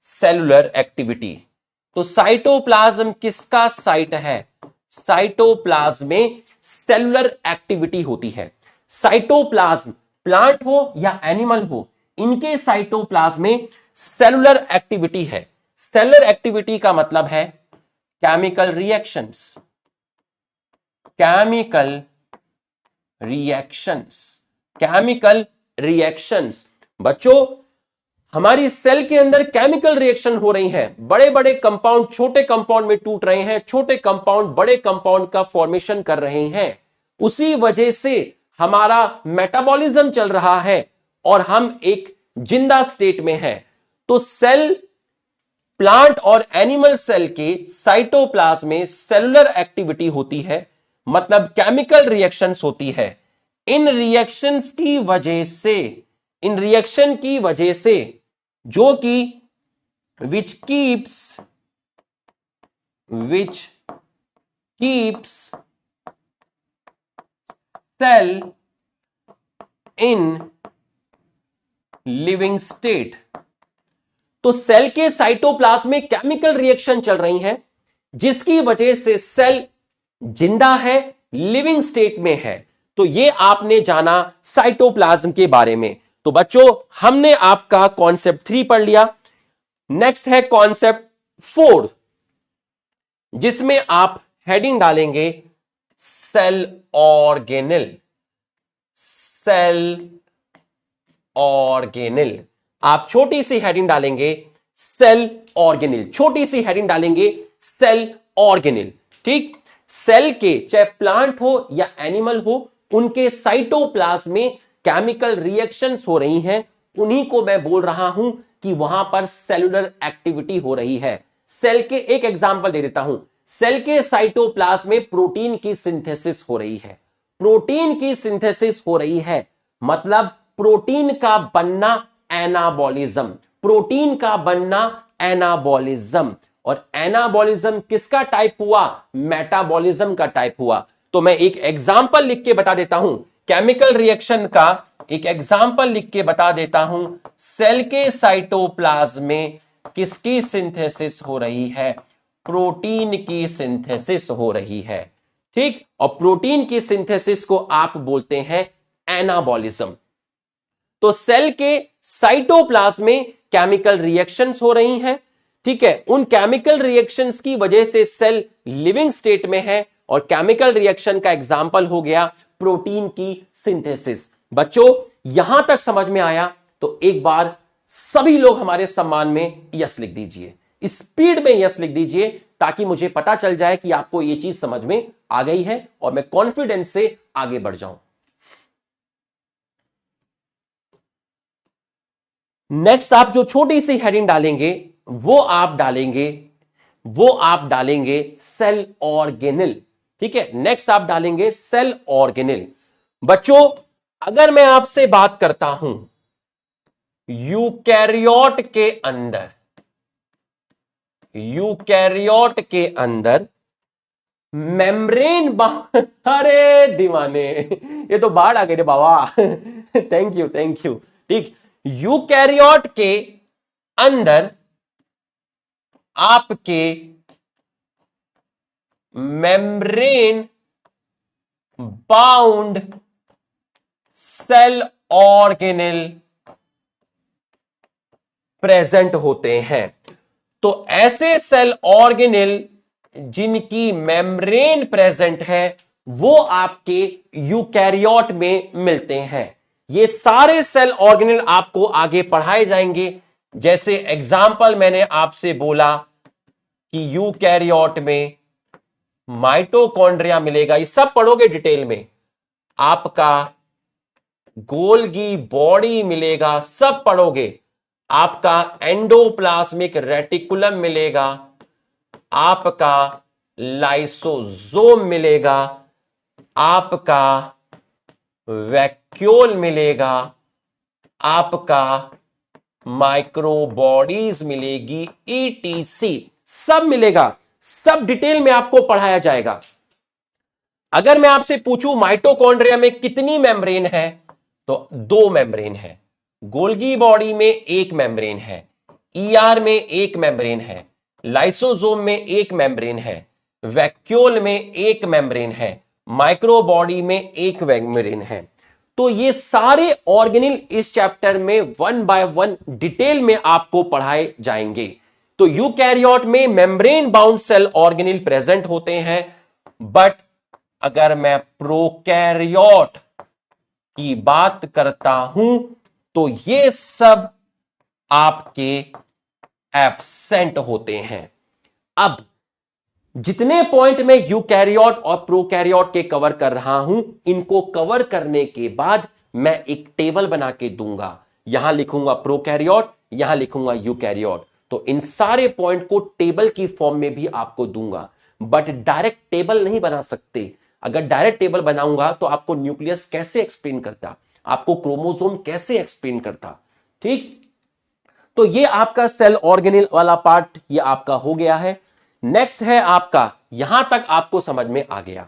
सेलुलर एक्टिविटी। तो साइटोप्लाज्म किसका साइट है, साइटोप्लाज्म में सेलुलर एक्टिविटी होती है। साइटोप्लाज्म प्लांट हो या एनिमल हो, इनके साइटोप्लाज्म में सेलुलर एक्टिविटी है। सेलुलर एक्टिविटी का मतलब है chemical reactions, chemical reactions, chemical reactions. बच्चों हमारी सेल के अंदर केमिकल रिएक्शन हो रही है, बड़े बड़े कंपाउंड छोटे कंपाउंड में टूट रहे हैं, छोटे कंपाउंड बड़े कंपाउंड का फॉर्मेशन कर रहे हैं। उसी वजह से हमारा मेटाबॉलिज्म चल रहा है और हम एक जिंदा स्टेट में हैं। तो सेल, प्लांट और एनिमल सेल के साइटोप्लाज्म में सेलुलर एक्टिविटी होती है, मतलब केमिकल रिएक्शंस होती है। इन रिएक्शंस की वजह से, इन रिएक्शन की वजह से जो कि which keeps cell in living state। तो सेल के साइटोप्लाज्म में केमिकल रिएक्शन चल रही हैं जिसकी वजह से सेल जिंदा है, लिविंग स्टेट में है। तो ये आपने जाना साइटोप्लाज्म के बारे में। तो बच्चों हमने आपका कॉन्सेप्ट 3 पढ़ लिया। नेक्स्ट है कॉन्सेप्ट 4, जिसमें आप हेडिंग डालेंगे सेल ऑर्गेनेल, सेल ऑर्गेनेल। आप छोटी सी हेडिंग डालेंगे सेल ऑर्गेनेल, छोटी सी हेडिंग डालेंगे सेल ऑर्गेनेल। ठीक, सेल के चाहे प्लांट हो या एनिमल हो, उनके साइटोप्लाज्म में केमिकल रिएक्शंस हो रही हैं, उन्हीं को मैं बोल रहा हूं कि वहां पर सेलुलर एक्टिविटी हो रही है। सेल के एक एग्जांपल दे देता हूं, सेल के साइटोप्लाज्म में प्रोटीन की सिंथेसिस हो रही है, प्रोटीन की सिंथेसिस हो रही है, मतलब प्रोटीन का बनना एनाबॉलिज्म, प्रोटीन का बनना एनाबॉलिज्म। और एनाबॉलिज्म किसका टाइप हुआ? मेटाबॉलिज्म का टाइप हुआ। तो मैं एक एग्जांपल लिख के बता देता हूं, केमिकल रिएक्शन का एक एग्जांपल लिख के बता देता हूं। सेल के साइटोप्लाज्म में किसकी सिंथेसिस हो रही है? प्रोटीन की सिंथेसिस हो रही है, ठीक। और प्रोटीन की सिंथेसिस को आप बोलते हैं एनाबॉलिज्म। तो सेल के साइटोप्लाज्म में केमिकल रिएक्शंस हो रही हैं, ठीक है। उन केमिकल रिएक्शंस की वजह से सेल लिविंग स्टेट में है, और केमिकल रिएक्शन का एग्जांपल हो गया प्रोटीन की सिंथेसिस। बच्चों यहां तक समझ में आया तो एक बार सभी लोग हमारे सम्मान में यस लिख दीजिए, स्पीड में यस लिख दीजिए, ताकि मुझे पता चल जाए कि आपको यह चीज समझ में आ गई है और मैं कॉन्फिडेंस से आगे बढ़ जाऊं। नेक्स्ट आप जो छोटी सी हेडिंग डालेंगे वो आप डालेंगे सेल ऑर्गेनेल, ठीक है। नेक्स्ट आप डालेंगे सेल ऑर्गेनेल। बच्चों अगर मैं आपसे बात करता हूं यूकैरियोट के अंदर मेम्ब्रेन अरे दीवाने, ये तो बाढ़ आ गई रे बाबा थैंक यू ठीक। यूकैरियोट के अंदर आपके membrane bound cell organelle present होते हैं। तो ऐसे सेल ऑर्गेनेल जिनकी मेम्ब्रेन प्रेजेंट है वो आपके यूकैरियोट में मिलते हैं। ये सारे सेल ऑर्गेनेल आपको आगे पढ़ाए जाएंगे। जैसे एग्जाम्पल मैंने आपसे बोला कि यूकैरियोट में माइटोकॉन्ड्रिया मिलेगा, ये सब पढ़ोगे डिटेल में। आपका गोल्गी बॉडी मिलेगा, सब पढ़ोगे। आपका एंडोप्लाज्मिक रेटिकुलम मिलेगा, आपका लाइसोसोम मिलेगा, आपका वैक्यूल मिलेगा, आपका माइक्रोबॉडीज मिलेगी, ईटीसी सब मिलेगा, सब डिटेल में आपको पढ़ाया जाएगा। अगर मैं आपसे पूछूं माइटोकॉन्ड्रिया में कितनी मेम्ब्रेन है, तो 2 मेम्ब्रेन है। गोल्गी बॉडी में 1 मेम्ब्रेन है, ईआर में 1 मेम्ब्रेन है, लाइसोसोम में 1 मेम्ब्रेन है, वैक्यूल में 1 मेम्ब्रेन है, माइक्रोबॉडी में 1 मेम्ब्रेन है। तो ये सारे ऑर्गेनेल इस चैप्टर में 1 बाय 1 डिटेल में आपको पढ़ाए जाएंगे। तो यूकैरियोट में membrane bound cell organelle present होते हैं, बट अगर मैं प्रोकैरियोट की बात करता हूं तो ये सब आपके एब्सेंट होते हैं। अब जितने पॉइंट मैं यूकैरियोट और प्रोकैरियोट के कवर कर रहा हूं, इनको कवर करने के बाद मैं एक टेबल बना के दूंगा। यहां लिखूंगा प्रोकैरियोट, यहां लिखूंगा यूकैरियोट। तो इन सारे पॉइंट को टेबल की फॉर्म में भी आपको दूंगा, बट डायरेक्ट टेबल नहीं बना सकते। अगर डायरेक्ट टेबल बनाऊंगा तो आपको न्यूक्लियस कैसे एक्सप्लेन करता, आपको क्रोमोसोम कैसे एक्सप्लेन करता, ठीक। तो ये आपका सेल ऑर्गेनेल वाला पार्ट ये आपका हो गया है। नेक्स्ट है आपका, यहां तक आपको समझ में आ गया,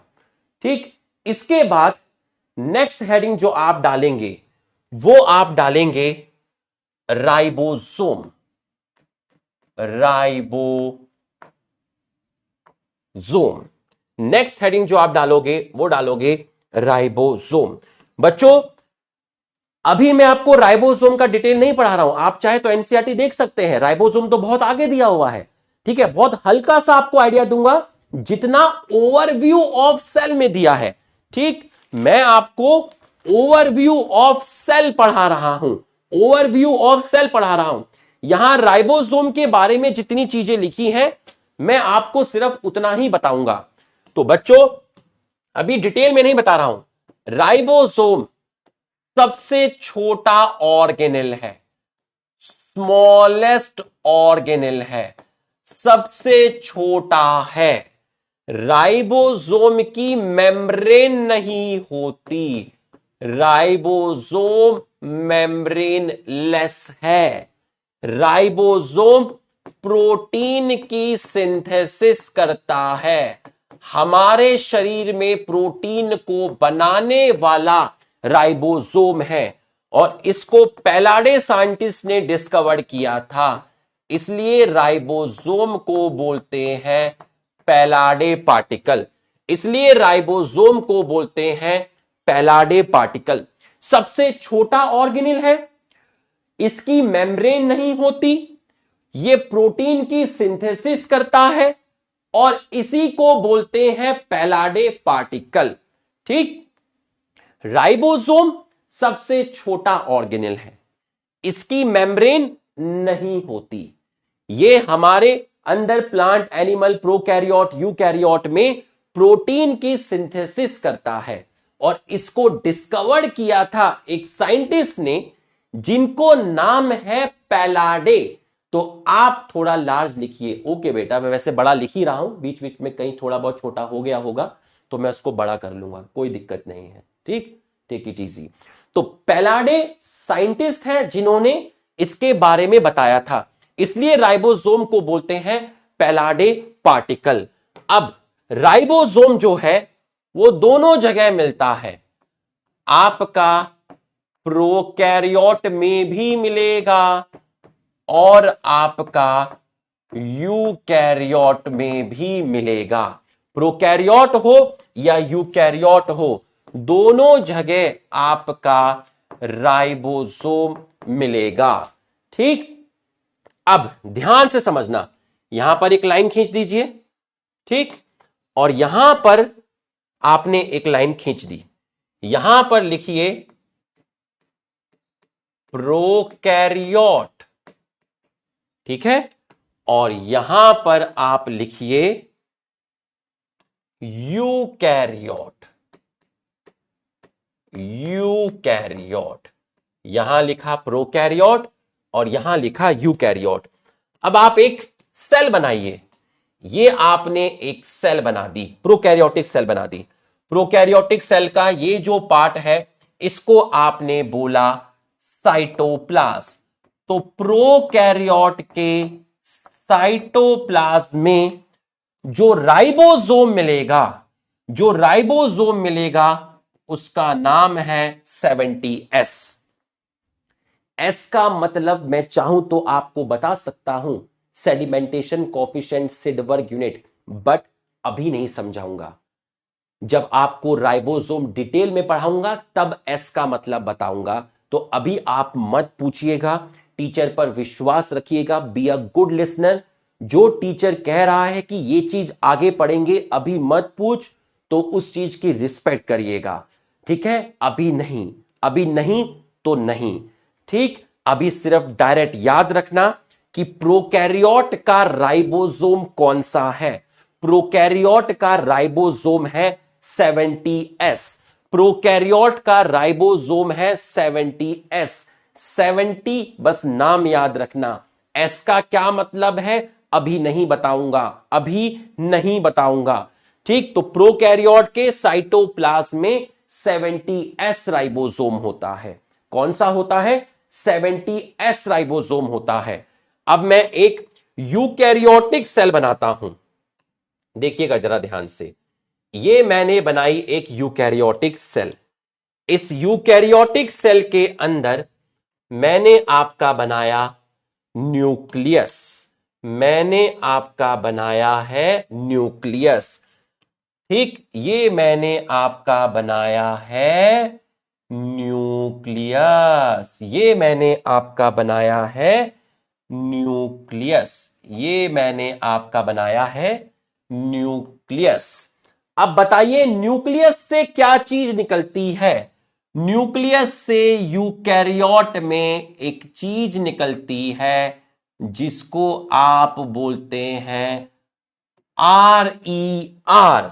ठीक। इसके बाद नेक्स्ट हेडिंग जो आप डालेंगे वो आप डालेंगे राइबोसोम। नेक्स्ट हेडिंग जो आप डालोगे वो डालोगे राइबोसोम। बच्चों अभी मैं आपको राइबोसोम का डिटेल नहीं पढ़ा रहा हूं, आप चाहे तो एनसीईआरटी देख सकते हैं। राइबोसोम तो बहुत आगे दिया हुआ है, ठीक है। बहुत हल्का सा आपको आइडिया दूंगा, जितना ओवरव्यू ऑफ सेल में दिया है, ठीक। मैं आपको ओवरव्यू ऑफ सेल पढ़ा रहा हूं, ओवरव्यू ऑफ सेल पढ़ा रहा हूं। यहां राइबोसोम के बारे में जितनी चीजें लिखी हैं मैं आपको सिर्फ उतना ही बताऊंगा। तो बच्चों अभी डिटेल में नहीं बता रहा हूं। राइबोसोम सबसे छोटा ऑर्गेनेल है, स्मॉलेस्ट ऑर्गेनेल है। सबसे छोटा है। राइबोसोम की मेम्ब्रेन नहीं होती, राइबोसोम मेम्ब्रेन लेस है। राइबोसोम प्रोटीन की सिंथेसिस करता है। हमारे शरीर में प्रोटीन को बनाने वाला राइबोसोम है और इसको पैलाडे साइंटिस्ट ने डिस्कवर किया था, इसलिए राइबोसोम को बोलते हैं पैलाडे पार्टिकल। इसलिए राइबोसोम को बोलते हैं पैलाडे पार्टिकल। सबसे छोटा ऑर्गेनेल है, इसकी मेम्ब्रेन नहीं होती, यह प्रोटीन की सिंथेसिस करता है और इसी को बोलते हैं पैलाडे पार्टिकल। ठीक, राइबोसोम सबसे छोटा ऑर्गेनेल है, इसकी मेम्ब्रेन नहीं होती। यह हमारे अंदर प्लांट, एनिमल, प्रोकैरियोट, यूकैरियोट में प्रोटीन की सिंथेसिस करता है और इसको डिस्कवर किया था एक साइंटिस्ट ने जिनको नाम है पैलाडे। तो आप थोड़ा लार्ज लिखिए। ओके बेटा, मैं वैसे बड़ा लिख ही रहा हूं, बीच बीच में कहीं थोड़ा बहुत छोटा हो गया होगा तो मैं उसको बड़ा कर लूंगा, कोई दिक्कत नहीं है। ठीक, टेक इट इजी। तो पैलाडे साइंटिस्ट है जिन्होंने इसके बारे में बताया था, इसलिए राइबोसोम को बोलते हैं पैलाडे पार्टिकल। अब राइबोसोम जो है वो दोनों जगह मिलता है, आपका प्रोकैरियोट में भी मिलेगा और आपका यूकैरियोट में भी मिलेगा। प्रोकैरियोट हो या यूकैरियोट हो, दोनों जगह आपका राइबोसोम मिलेगा। ठीक, अब ध्यान से समझना, यहां पर एक लाइन खींच दीजिए। ठीक, और यहां पर आपने एक लाइन खींच दी, यहां पर लिखिए प्रोकैरियोट। ठीक है, और यहां पर आप लिखिए यूकैरियोट। यूकैरियोट, यहां लिखा प्रोकैरियोट और यहां लिखा यूकैरियोट। अब आप एक सेल बनाइए, ये आपने एक सेल बना दी, प्रोकैरियोटिक सेल बना दी। प्रोकैरियोटिक सेल का ये जो पार्ट है इसको आपने बोला साइटोप्लाज्म। तो प्रोकैरियोट के साइटोप्लाज्म में जो राइबोसोम मिलेगा, जो राइबोसोम मिलेगा उसका नाम है 70S। एस का मतलब मैं चाहूं तो आपको बता सकता हूं, सेडिमेंटेशन कोफिशिएंट, सिडबर्ग यूनिट, बट अभी नहीं समझाऊंगा। जब आपको राइबोसोम डिटेल में पढ़ाऊंगा तब एस का मतलब बताऊंगा। तो अभी आप मत पूछिएगा, टीचर पर विश्वास रखिएगा, बी अ गुड लिसनर। जो टीचर कह रहा है कि ये चीज आगे पढ़ेंगे, अभी मत पूछ, तो उस चीज की रिस्पेक्ट करिएगा। ठीक है, अभी नहीं, अभी नहीं तो नहीं। ठीक, अभी सिर्फ डायरेक्ट याद रखना कि प्रोकैरियोट का राइबोसोम कौन सा है। प्रोकैरियोट का राइबोसोम है 70S। प्रोकैरियोट का राइबोसोम है 70S। 70 बस नाम याद रखना। एस का क्या मतलब है अभी नहीं बताऊंगा, अभी नहीं बताऊंगा। ठीक, तो प्रोकैरियोट के साइटोप्लाज्म में 70S राइबोसोम होता है। कौन सा होता है? 70S राइबोसोम होता है। अब मैं एक यूकैरियोटिक सेल बनाता हूं, देखिएगा जरा ध्यान से। ये मैंने बनाई एक यूकैरियोटिक सेल। इस यूकैरियोटिक सेल के अंदर मैंने आपका बनाया न्यूक्लियस। मैंने आपका बनाया है न्यूक्लियस। ठीक, ये मैंने आपका बनाया है न्यूक्लियस। ये मैंने आपका बनाया है न्यूक्लियस। ये मैंने आपका बनाया है न्यूक्लियस। अब बताइए न्यूक्लियस से क्या चीज निकलती है? न्यूक्लियस से यूकैरियोट में एक चीज निकलती है जिसको आप बोलते हैं RER।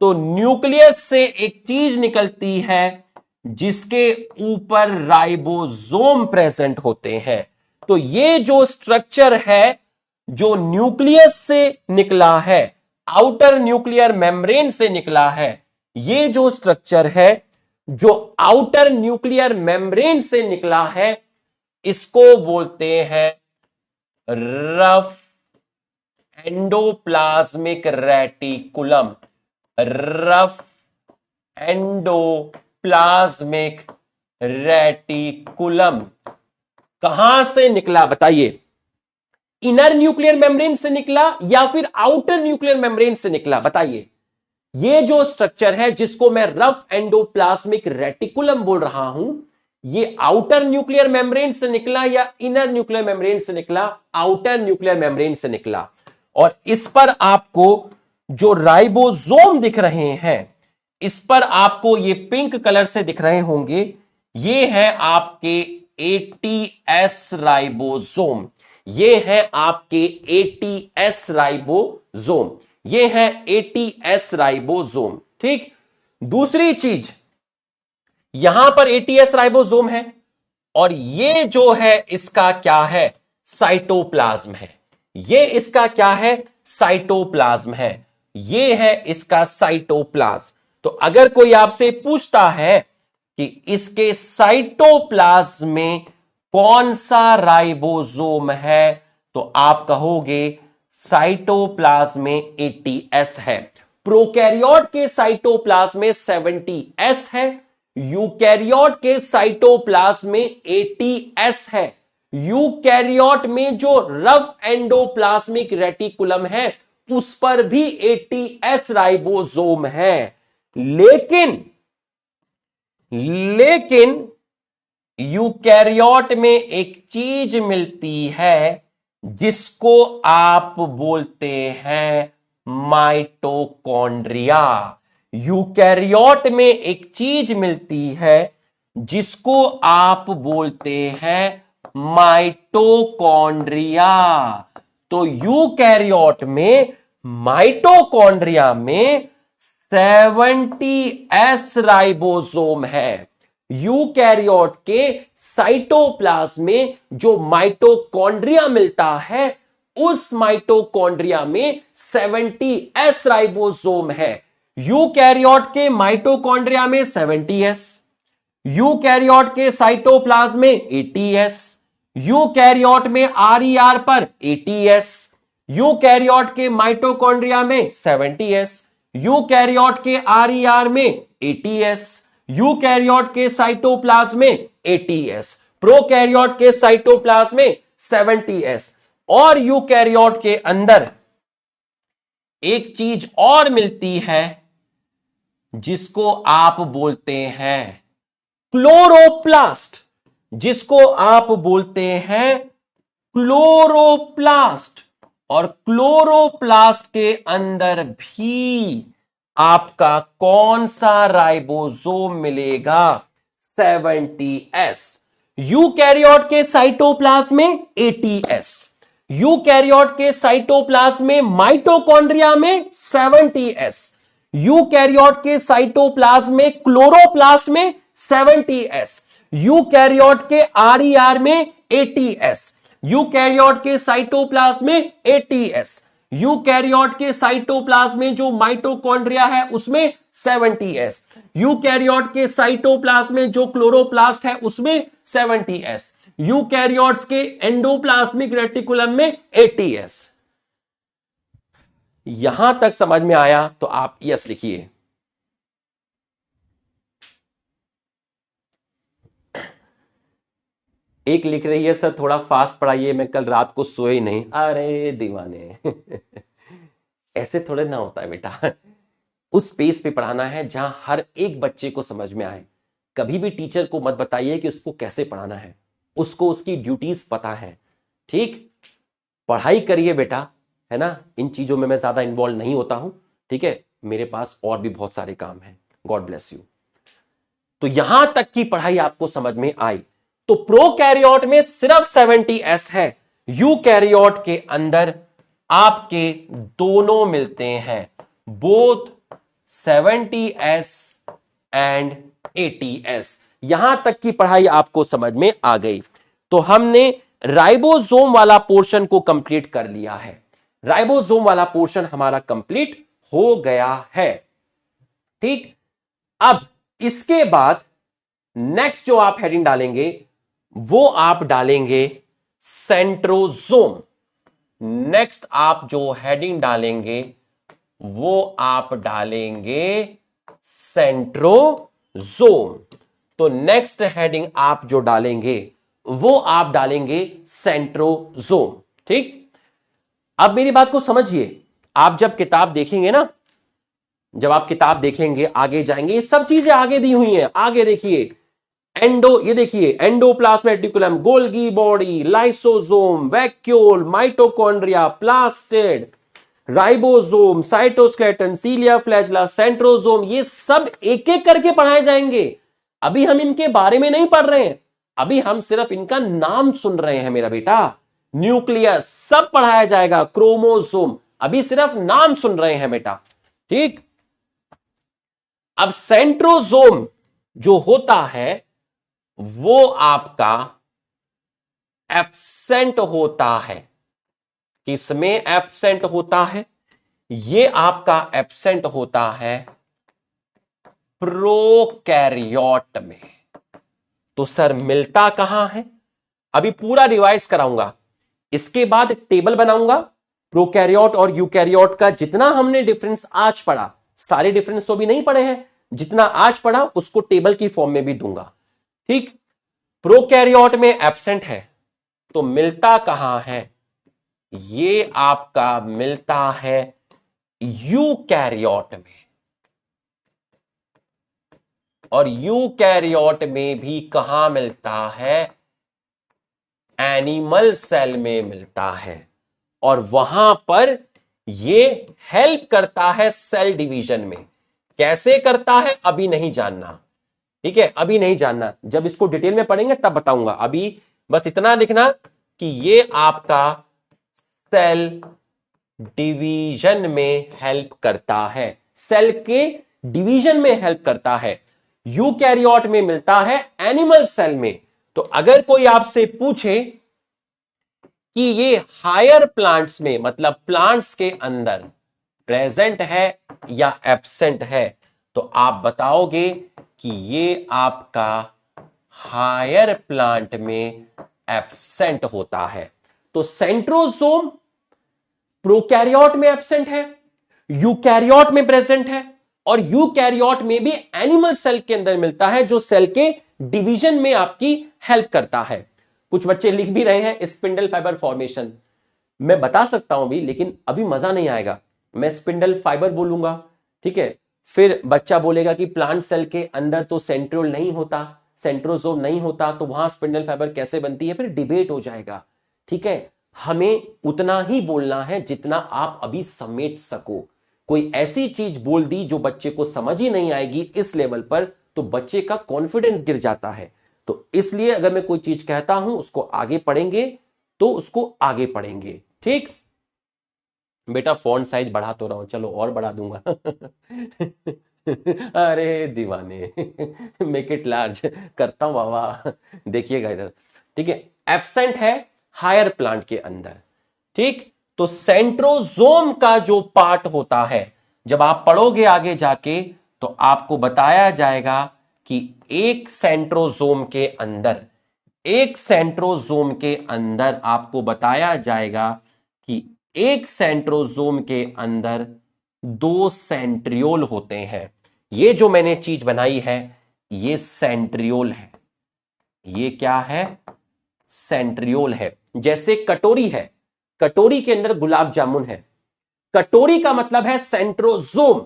तो न्यूक्लियस से एक चीज निकलती है जिसके ऊपर राइबोसोम प्रेजेंट होते हैं। तो ये जो स्ट्रक्चर है जो न्यूक्लियस से निकला है, आउटर न्यूक्लियर मेम्ब्रेन से निकला है, ये जो स्ट्रक्चर है जो आउटर न्यूक्लियर मेम्ब्रेन से निकला है, इसको बोलते हैं rough endoplasmic reticulum. Rough endoplasmic reticulum कहां से निकला बताइए? इनर न्यूक्लियर मेम्ब्रेन से निकला या फिर आउटर न्यूक्लियर मेम्ब्रेन से निकला बताइए? ये जो स्ट्रक्चर है जिसको मैं रफ एंडोप्लाज्मिक रेटिकुलम बोल रहा हूं, ये आउटर न्यूक्लियर मेम्ब्रेन से निकला या इनर न्यूक्लियर मेम्ब्रेन से निकला? आउटर न्यूक्लियर मेम्ब्रेन से निकला। और इस पर आपको जो राइबोसोम दिख रहे हैं, इस पर आपको ये पिंक कलर से दिख रहे होंगे, ये है आपके एटीएस राइबोसोम। ये है आपके एटीएस राइबोसोम। ये है एटीएस राइबोसोम। ठीक। दूसरी चीज, यहां पर एटीएस राइबोसोम है और ये जो है इसका क्या है? साइटोप्लाज्म है। ये इसका क्या है? साइटोप्लाज्म है। ये है इसका साइटोप्लाज्म। तो अगर कोई आपसे पूछता है कि इसके साइटोप्लाज्म में कौन सा राइबोसोम है, तो आप कहोगे साइटोप्लाज्म में एटीएस है। प्रोकैरियोट के साइटोप्लाज्म में 70S है, यूकैरियोट के साइटोप्लाज्म में एटीएस है। यूकैरियोट में जो रफ एंडोप्लाज्मिक रेटिकुलम है उस पर भी एटीएस राइबोसोम है। लेकिन यूकैरियोट में एक चीज मिलती है जिसको आप बोलते हैं माइटोकॉन्ड्रिया। यूकैरियोट में एक चीज मिलती है जिसको आप बोलते हैं माइटोकॉन्ड्रिया। तो यूकैरियोट में, माइटोकॉन्ड्रिया में 70S राइबोसोम है। यूकैरियोट के साइटोप्लाज्म में जो माइटोकॉन्ड्रिया मिलता है, उस माइटोकॉन्ड्रिया में 70S राइबोसोम है। यूकैरियोट के माइटोकॉन्ड्रिया में 70S, यूकैरियोट के साइटोप्लाज्म में 80S, यूकैरियोट में RER पर 80S, यूकैरियोट के माइटोकॉन्ड्रिया में 70S, यूकैरियोट के RER में 80S, यूकैरियोट के साइटोप्लाज्म में 80S, प्रोकैरियोट के साइटोप्लाज्म में 70S। और यूकैरियोट के अंदर एक चीज और मिलती है जिसको आप बोलते हैं क्लोरोप्लास्ट, जिसको आप बोलते हैं क्लोरोप्लास्ट। और क्लोरोप्लास्ट के अंदर भी आपका कौन सा राइबोसोम मिलेगा? 70S। यूकैरियोट के साइटोप्लाज्म में 80S, यूकैरियोट के साइटोप्लाज्म में माइटोकॉन्ड्रिया में 70S, यूकैरियोट के साइटोप्लाज्म में क्लोरोप्लास्ट में 70S, यूकैरियोट के RER में 80S, यूकैरियोट के साइटोप्लाज्म में 80S, यूकैरियोट के साइटोप्लाज्म में जो माइटोकॉन्ड्रिया है उसमें 70S, यूकैरियोट के साइटोप्लाज्म में जो क्लोरोप्लास्ट है उसमें 70S, यूकैरियोट्स के एंडोप्लाज्मिक रेटिकुलम में 80S। यहां तक समझ में आया तो आप यस लिखिए। एक लिख रही है सर थोड़ा फास्ट पढ़ाइए, मैं कल रात को सोए नहीं। अरे दीवाने ऐसे थोड़े ना होता है बेटा। उस पेस पे पढ़ाना है जहां हर एक बच्चे को समझ में आए। कभी भी टीचर को मत बताइए कि उसको कैसे पढ़ाना है, उसको उसकी ड्यूटीज पता है। ठीक, पढ़ाई करिए बेटा, है ना। इन चीजों में मैं ज्यादा इन्वॉल्व नहीं होता हूं, ठीक है। मेरे पास और भी बहुत सारे काम हैं। God bless you. तो यहां तक की पढ़ाई आपको समझ में आई। तो प्रोकैरियोट में सिर्फ 70S है, यूकैरियोट के अंदर आपके दोनों मिलते हैं, बोथ 70S एंड 80S। यहां तक की पढ़ाई आपको समझ में आ गई। तो हमने राइबोसोम वाला पोर्शन को कंप्लीट कर लिया है। राइबोसोम वाला पोर्शन हमारा कंप्लीट हो गया है। ठीक, अब इसके बाद नेक्स्ट जो आप हेडिंग डालेंगे वो आप डालेंगे सेंट्रोसोम। नेक्स्ट आप जो हेडिंग डालेंगे वो आप डालेंगे सेंट्रोसोम। तो नेक्स्ट हेडिंग आप जो डालेंगे वो आप डालेंगे सेंट्रोसोम। ठीक, अब मेरी बात को समझिए। आप जब किताब देखेंगे ना, जब आप किताब देखेंगे आगे जाएंगे, ये सब चीजें आगे दी हुई हैं। आगे देखिए, ये देखिए, endoplasm reticulum, Golgi body, lysosome, vacuole, mitochondria, plastid, ribosome, cytoskeleton, cilia flagella, centrosome, ये सब एक एक करके पढ़ाए जाएंगे। अभी हम इनके बारे में नहीं पढ़ रहे हैं, अभी हम सिर्फ इनका नाम सुन रहे हैं मेरा बेटा। न्यूक्लियस सब पढ़ाया जाएगा, क्रोमोसोम अभी सिर्फ नाम सुन रहे हैं बेटा। ठीक, अब सेंट्रोसोम जो होता है वो आपका एब्सेंट होता है। किसमें एब्सेंट होता है? ये आपका एब्सेंट होता है प्रोकैरियोट में। तो सर मिलता कहां है? अभी पूरा रिवाइज कराऊंगा, इसके बाद टेबल बनाऊंगा। प्रोकैरियोट और यूकैरियोट का जितना हमने डिफरेंस आज पढ़ा, सारे डिफरेंस तो भी नहीं पढ़े हैं, जितना आज पढ़ा उसको टेबल की फॉर्म में भी दूंगा। ठीक, प्रोकैरियोट में एब्सेंट है तो मिलता कहां है? ये आपका मिलता है यूकैरियोट में, और यूकैरियोट में भी कहां मिलता है? एनिमल सेल में मिलता है, और वहां पर ये हेल्प करता है सेल डिवीजन में। कैसे करता है अभी नहीं जानना, ठीक है, अभी नहीं जानना, जब इसको डिटेल में पढ़ेंगे तब बताऊंगा। अभी बस इतना लिखना कि ये आपका सेल डिवीजन में हेल्प करता है, सेल के डिवीजन में हेल्प करता है। यूकैरियोट में मिलता है एनिमल सेल में। तो अगर कोई आपसे पूछे कि ये हायर प्लांट्स में, मतलब प्लांट्स के अंदर प्रेजेंट है या एब्सेंट है, तो आप बताओगे कि ये आपका हायर प्लांट में एब्सेंट होता है। तो सेंट्रोसोम प्रोकैरियोट में एब्सेंट है, यूकैरियोट में प्रेजेंट है, और यूकैरियोट में भी एनिमल सेल के अंदर मिलता है, जो सेल के डिवीजन में आपकी हेल्प करता है। कुछ बच्चे लिख भी रहे हैं स्पिंडल फाइबर फॉर्मेशन, मैं बता सकता हूं भी, लेकिन अभी मजा नहीं आएगा। मैं स्पिंडल फाइबर बोलूंगा, ठीक है, फिर बच्चा बोलेगा कि प्लांट सेल के अंदर तो सेंट्रियोल नहीं होता, सेंट्रोसोम नहीं होता, तो वहां स्पिंडल फाइबर कैसे बनती है, फिर डिबेट हो जाएगा। ठीक है, हमें उतना ही बोलना है जितना आप अभी समेट सको। कोई ऐसी चीज बोल दी जो बच्चे को समझ ही नहीं आएगी इस लेवल पर, तो बच्चे का कॉन्फिडेंस गिर जाता है। तो इसलिए अगर मैं कोई चीज कहता हूं उसको आगे पढ़ेंगे तो उसको आगे पढ़ेंगे। ठीक बेटा, फॉन्ट साइज बढ़ा तो रहा हूं, चलो और बढ़ा दूंगा। अरे दीवाने, मेक इट लार्ज करता हूं बाबा, देखिएगा इधर। ठीक है, एब्सेंट है हायर प्लांट के अंदर। ठीक, तो सेंट्रोसोम का जो पार्ट होता है, जब आप पढ़ोगे आगे जाके तो आपको बताया जाएगा कि एक सेंट्रोसोम के अंदर आपको बताया जाएगा कि एक सेंट्रोसोम के अंदर 2 सेंट्रियोल होते हैं। ये जो मैंने चीज बनाई है ये सेंट्रियोल है। ये क्या है? सेंट्रियोल है। जैसे कटोरी है, कटोरी के अंदर गुलाब जामुन है, कटोरी का मतलब है सेंट्रोसोम।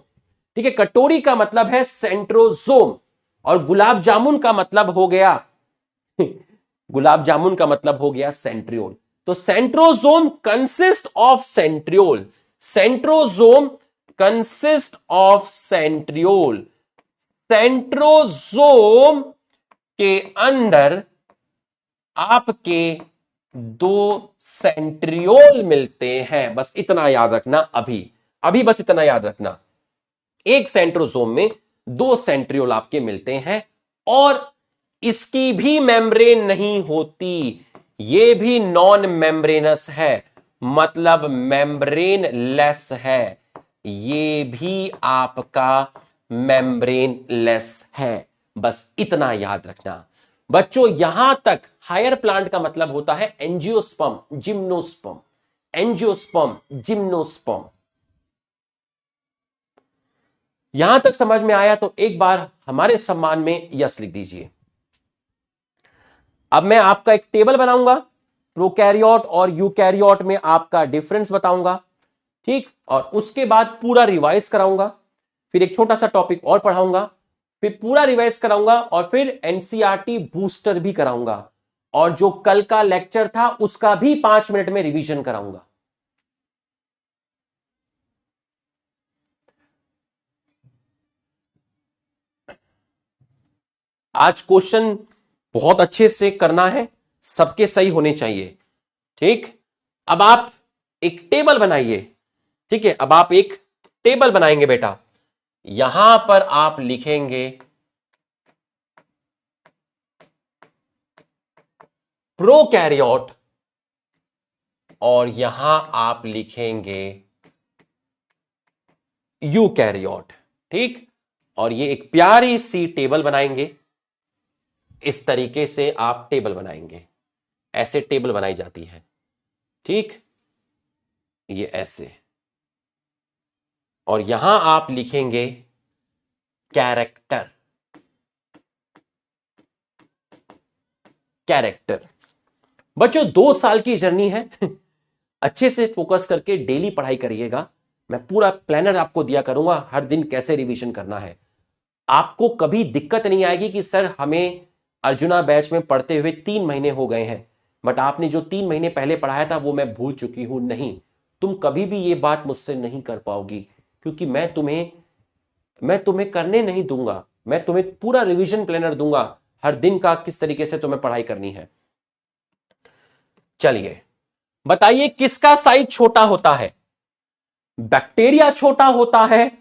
ठीक है, कटोरी का मतलब है सेंट्रोसोम, और गुलाब जामुन का मतलब हो गया गुलाब जामुन का मतलब हो गया सेंट्रियोल। तो centrosome consist of centriole, centrosome consist of centriole. Centrosome के अंदर आपके 2 सेंट्रियोल मिलते हैं, बस इतना याद रखना। अभी बस इतना याद रखना, एक सेंट्रोसोम में 2 सेंट्रियोल आपके मिलते हैं, और इसकी भी मेम्ब्रेन नहीं होती, ये भी नॉन मेम्ब्रेनस है, मतलब मेम्ब्रेन लेस है, ये भी आपका मेम्ब्रेन लेस है। बस इतना याद रखना बच्चों। यहां तक हायर प्लांट का मतलब होता है एंजियोस्पर्म, जिम्नोस्पर्म, एंजियोस्पर्म, जिम्नोस्पर्म। यहां तक समझ में आया तो एक बार हमारे सम्मान में यस लिख दीजिए। अब मैं आपका एक टेबल बनाऊंगा, प्रोकैरियोट और यूकैरियोट में आपका डिफरेंस बताऊंगा, ठीक, और उसके बाद पूरा रिवाइज कराऊंगा, फिर एक छोटा सा टॉपिक और पढ़ाऊंगा, फिर पूरा रिवाइज कराऊंगा और फिर एनसीईआरटी बूस्टर भी कराऊंगा, और जो कल का लेक्चर था उसका भी 5 मिनट में रिवीजन कराऊंगा। आज क्वेश्चन बहुत अच्छे से करना है, सबके सही होने चाहिए, ठीक। अब आप एक टेबल बनाइए, ठीक है। अब आप एक टेबल बनाएंगे बेटा, यहां पर आप लिखेंगे प्रोकैरियोट और यहां आप लिखेंगे यूकैरियोट, ठीक। और ये एक प्यारी सी टेबल बनाएंगे, इस तरीके से आप टेबल बनाएंगे, ऐसे टेबल बनाई जाती है, ठीक, ये ऐसे। और यहां आप लिखेंगे कैरेक्टर, कैरेक्टर। बच्चों 2 साल की जर्नी है अच्छे से फोकस करके डेली पढ़ाई करिएगा। मैं पूरा प्लानर आपको दिया करूंगा, हर दिन कैसे रिवीजन करना है। आपको कभी दिक्कत नहीं आएगी कि सर हमें अर्जुना बैच में पढ़ते हुए 3 महीने हो गए हैं, बट आपने जो 3 महीने पहले पढ़ाया था वो मैं भूल चुकी हूं। नहीं, तुम कभी भी ये बात मुझसे नहीं कर पाओगी, क्योंकि मैं तुम्हें करने नहीं दूंगा। मैं तुम्हें पूरा रिवीजन प्लानर दूंगा, हर दिन का किस तरीके से तुम्हें पढ़ाई करनी है। चलिए बताइए, किसका साइज छोटा होता है? बैक्टीरिया छोटा होता है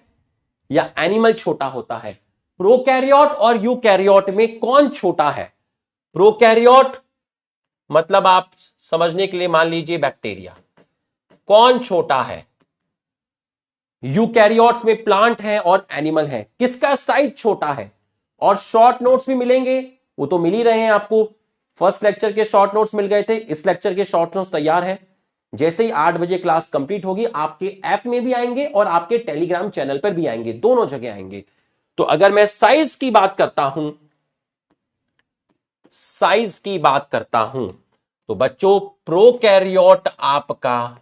या एनिमल छोटा होता है? प्रोकैरियोट और यूकैरियोट में कौन छोटा है? प्रोकैरियोट मतलब आप समझने के लिए मान लीजिए बैक्टीरिया। कौन छोटा है? यूकैरियोट्स में प्लांट है और एनिमल है। किसका साइज छोटा है? और शॉर्ट नोट्स भी मिलेंगे, वो तो मिल ही रहे हैं आपको। फर्स्ट लेक्चर के शॉर्ट नोट्स मिल गए थे, इस लेक्चर के शॉर्ट नोट्स तैयार है। जैसे ही 8 बजे क्लास कंप्लीट होगी आपके ऐप में भी आएंगे और आपके टेलीग्राम चैनल पर भी आएंगे, दोनों जगह आएंगे। तो अगर मैं साइज की बात करता हूं, साइज की बात करता हूं तो बच्चों प्रोकैरियोट आपका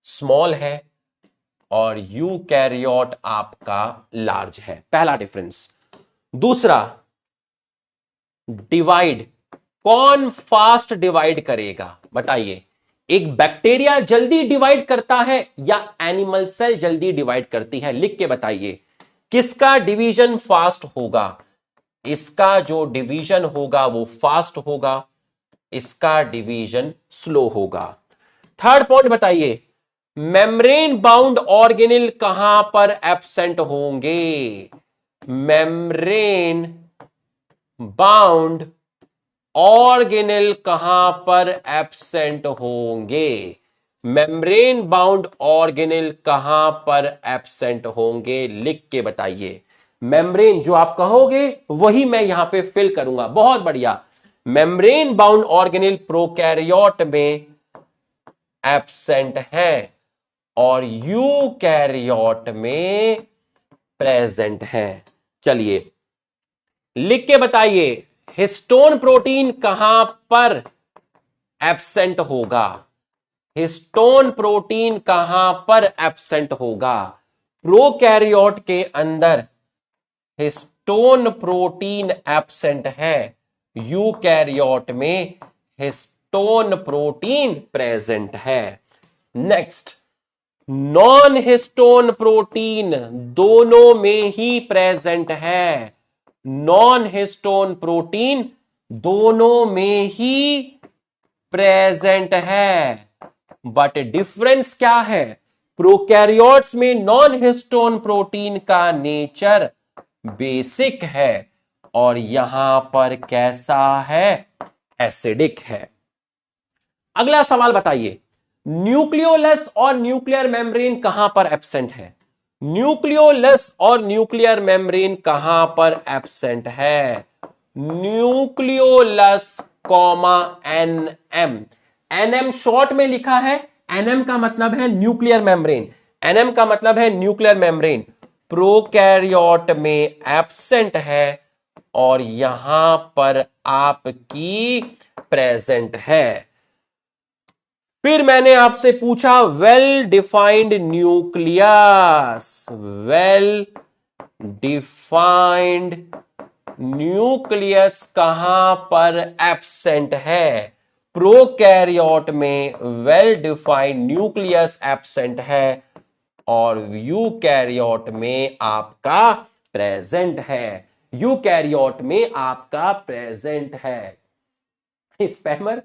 स्मॉल है और यूकैरियोट आपका लार्ज है। पहला डिफरेंस। दूसरा, डिवाइड, कौन फास्ट डिवाइड करेगा? बताइए, एक बैक्टीरिया जल्दी डिवाइड करता है या एनिमल सेल जल्दी डिवाइड करती है? लिख के बताइए, किसका डिवीजन फास्ट होगा? इसका जो डिवीजन होगा वो फास्ट होगा, इसका डिवीजन स्लो होगा। थर्ड पॉइंट बताइए, मेम्ब्रेन बाउंड ऑर्गेनेल कहां पर एब्सेंट होंगे? मेम्ब्रेन बाउंड ऑर्गेनेल कहां पर एब्सेंट होंगे? मेम्ब्रेन बाउंड ऑर्गेनेल कहां पर एब्सेंट होंगे? लिख के बताइए। मेम्ब्रेन जो आप कहोगे वही मैं यहां पे फिल करूंगा। बहुत बढ़िया। मेम्ब्रेन बाउंड ऑर्गेनेल प्रोकैरियोट में एब्सेंट है और यूकैरियोट में प्रेजेंट है। चलिए लिख के बताइए, हिस्टोन प्रोटीन कहां पर एब्सेंट होगा? हिस्टोन प्रोटीन कहां पर एब्सेंट होगा? प्रोकैरियोट के अंदर हिस्टोन प्रोटीन एब्सेंट है, यूकैरियोट में हिस्टोन प्रोटीन प्रेजेंट है। नेक्स्ट, नॉन हिस्टोन प्रोटीन दोनों में ही प्रेजेंट है। नॉन हिस्टोन प्रोटीन दोनों में ही प्रेजेंट है, बट डिफरेंस क्या है? प्रोकैरियोट्स में नॉन हिस्टोन प्रोटीन का नेचर बेसिक है और यहां पर कैसा है? एसिडिक है। अगला सवाल बताइए, न्यूक्लियोलस और न्यूक्लियर मेम्ब्रेन कहां पर एब्सेंट है? न्यूक्लियोलस और न्यूक्लियर मेम्ब्रेन कहां पर एब्सेंट है? Nucleolus comma NM, NM short में लिखा है, एनएम का मतलब है न्यूक्लियर मेम्ब्रेन, एनएम का मतलब है न्यूक्लियर मेम्ब्रेन, प्रोकैरियोट में एब्सेंट है और यहां पर आपकी प्रेजेंट है। फिर मैंने आपसे पूछा well defined nucleus, well defined nucleus कहां पर एब्सेंट है? प्रोकैरियोट में वेल डिफाइंड न्यूक्लियस एब्सेंट है और यूकैरियोट में आपका प्रेजेंट है, यूकैरियोट में आपका प्रेजेंट है। स्पैमर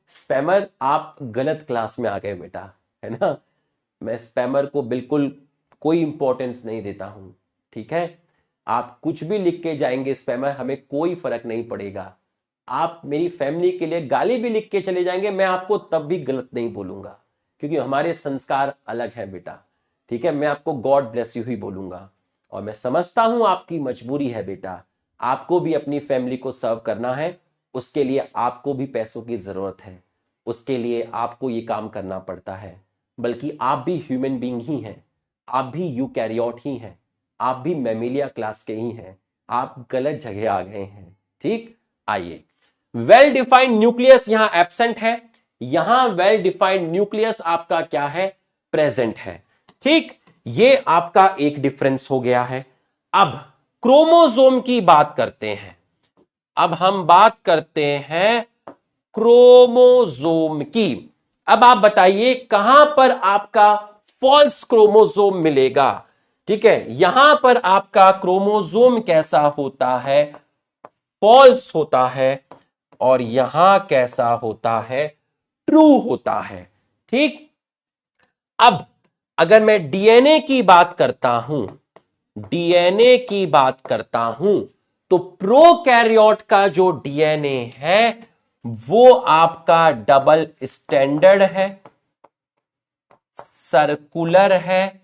स्पैमर आप गलत क्लास में आ गए बेटा, है ना। मैं स्पैमर को बिल्कुल कोई इंपॉर्टेंस नहीं देता हूं, ठीक है। आप कुछ भी लिख के जाएंगे स्पैमर, हमें कोई फर्क नहीं पड़ेगा। आप मेरी फैमिली के लिए गाली भी लिख के चले जाएंगे, मैं आपको तब भी गलत नहीं बोलूंगा, क्योंकि हमारे संस्कार अलग है बेटा, ठीक है। मैं आपको गॉड ब्लेस यू ही बोलूंगा और मैं समझता हूं आपकी मजबूरी है बेटा, आपको भी अपनी फैमिली को सर्व करना है, उसके लिए आपको भी पैसों की जरूरत है, उसके लिए आपको ये काम करना पड़ता है। बल्कि आप भी ह्यूमन बीइंग ही हैं, आप भी यूकैरियोट ही हैं, आप भी मैमिलिया क्लास के ही हैं, आप गलत जगह आ गए हैं, ठीक। आइए, वेल डिफाइंड न्यूक्लियस यहां एब्सेंट है, यहां वेल डिफाइंड न्यूक्लियस आपका क्या है? प्रेजेंट है, ठीक। ये आपका एक डिफरेंस हो गया है। अब क्रोमोसोम की बात करते हैं, अब हम बात करते हैं क्रोमोसोम की। अब आप बताइए कहां पर आपका फॉल्स क्रोमोसोम मिलेगा? ठीक है, यहां पर आपका क्रोमोसोम कैसा होता है? फॉल्स होता है और यहां कैसा होता है? ट्रू होता है, ठीक। अब अगर मैं डीएनए की बात करता हूं, डीएनए की बात करता हूं, तो प्रोकैरियोट का जो डीएनए है वो आपका डबल स्टैंडर्ड है, सर्कुलर है,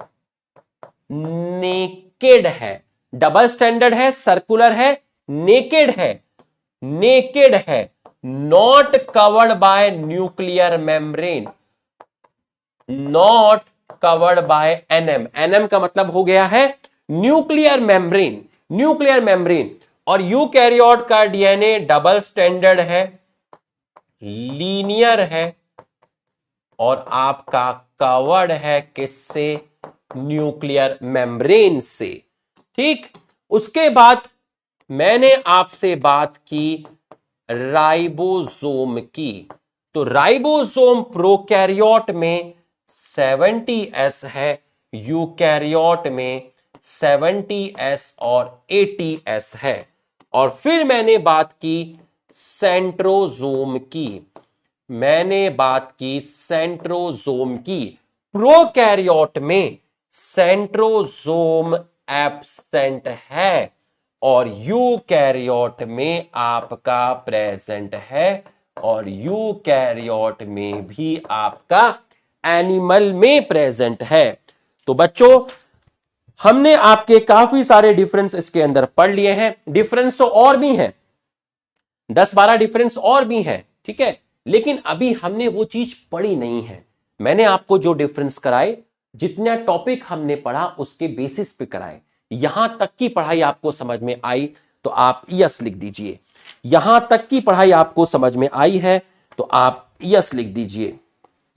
नेकेड है। डबल स्टैंडर्ड है, सर्कुलर है, नेकेड है, नेकेड है, not covered by nuclear membrane, not covered by NM. NM का मतलब हो गया है न्यूक्लियर मेम्ब्रेन, न्यूक्लियर मेम्ब्रेन। और यूकैरियोट का डीएनए डबल स्टैंडर्ड है, लीनियर है और आपका कवर्ड है किससे? न्यूक्लियर मेम्ब्रेन से, ठीक। उसके बाद मैंने आपसे बात की राइबोसोम की, तो राइबोसोम प्रोकैरियोट में 70s है, यूकैरियोट में 70s और 80s है। और फिर मैंने बात की सेंट्रोजोम की, मैंने बात की सेंट्रोजोम की। प्रोकैरियोट में सेंट्रोजोम एब्सेंट है और यूकैरियोट में आपका प्रेजेंट है और यूकैरियोट में भी आपका एनिमल में प्रेजेंट है। तो बच्चों, हमने आपके काफी सारे डिफरेंस इसके अंदर पढ़ लिए हैं। डिफरेंस तो और भी हैं, 10-12 डिफरेंस और भी हैं, ठीक है, लेकिन अभी हमने वो चीज पढ़ी नहीं है। मैंने आपको जो डिफरेंस कराए, जितना टॉपिक हमने पढ़ा उसके बेसिस पे कराए। यहां तक की पढ़ाई आपको समझ में आई तो आप यस लिख दीजिए, यहां तक की पढ़ाई आपको समझ में आई है तो आप यस लिख दीजिए,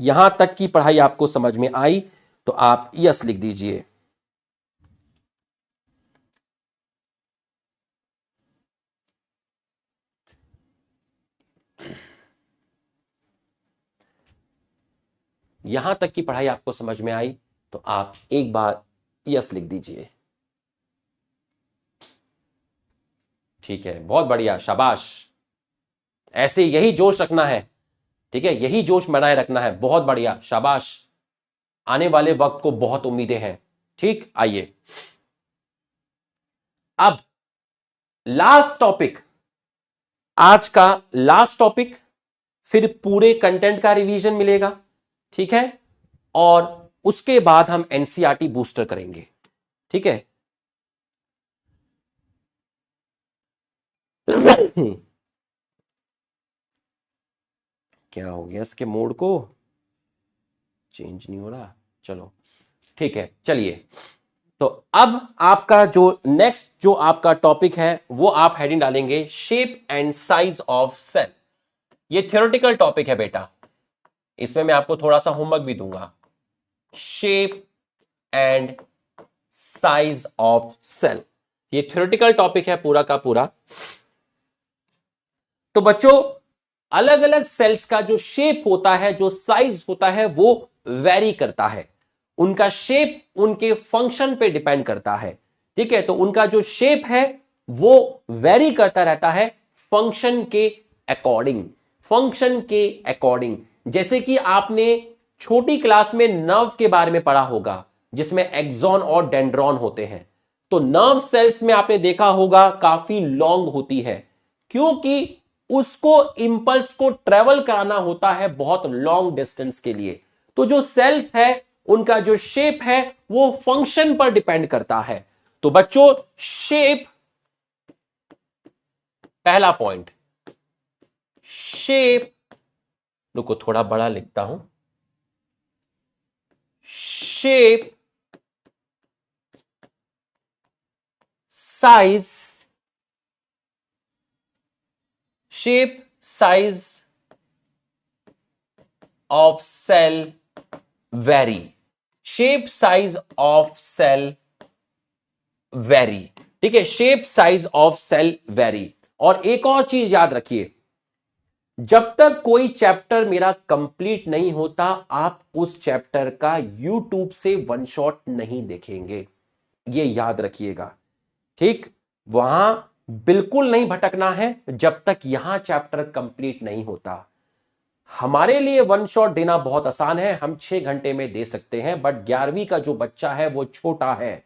यहां तक की पढ़ाई आपको समझ में आई तो आप यस लिख दीजिए। यहां तक की पढ़ाई आपको समझ में आई तो आप एक बार यस लिख दीजिए। ठीक है, बहुत बढ़िया, शाबाश। ऐसे यही जोश रखना है, ठीक है, यही जोश बनाए रखना है, बहुत बढ़िया, शाबाश। आने वाले वक्त को बहुत उम्मीदें हैं, ठीक। आइए अब लास्ट टॉपिक, आज का लास्ट टॉपिक, फिर पूरे कंटेंट का रिवीजन मिलेगा, ठीक है, और उसके बाद हम एनसीईआरटी बूस्टर करेंगे, ठीक है। क्या हो गया, इसके मोड को चेंज नहीं हो रहा, चलो ठीक है। चलिए, तो अब आपका जो नेक्स्ट जो आपका टॉपिक है वो आप हेडिंग डालेंगे shape and size of cell. ये थ्योरेटिकल टॉपिक है बेटा, इसमें मैं आपको थोड़ा सा होमवर्क भी दूंगा। Shape and size of cell, ये थ्योरेटिकल टॉपिक है पूरा का पूरा। तो बच्चों, अलग अलग सेल्स का जो शेप होता है, जो साइज होता है, वो वेरी करता है। उनका शेप उनके फंक्शन पे डिपेंड करता है, ठीक है। तो उनका जो शेप है वो वेरी करता रहता है फंक्शन के अकॉर्डिंग, फंक्शन के अकॉर्डिंग। जैसे कि आपने छोटी क्लास में नर्व के बारे में पढ़ा होगा, जिसमें एक्सॉन और डेंड्रॉन होते हैं। तो नर्व सेल्स में आपने देखा होगा काफी लॉन्ग होती है, क्योंकि उसको इंपल्स को ट्रेवल कराना होता है बहुत लॉन्ग डिस्टेंस के लिए। तो जो सेल्स है उनका जो शेप है वो फंक्शन पर डिपेंड करता है। तो बच्चों, शेप, पहला पॉइंट, शेप, रुको थोड़ा बड़ा लिखता हूं, shape, size, shape size of cell very, shape size of cell very, ठीक है, shape size of cell very. और एक और चीज याद रखिए, जब तक कोई चैप्टर मेरा कंप्लीट नहीं होता, आप उस चैप्टर का यूट्यूब से वन शॉट नहीं देखेंगे, ये याद रखिएगा, ठीक। वहां बिल्कुल नहीं भटकना है जब तक यहां चैप्टर कंप्लीट नहीं होता। हमारे लिए वन शॉट देना बहुत आसान है, हम 6 घंटे में दे सकते हैं, बट 11वीं का जो बच्चा है वो छोटा है,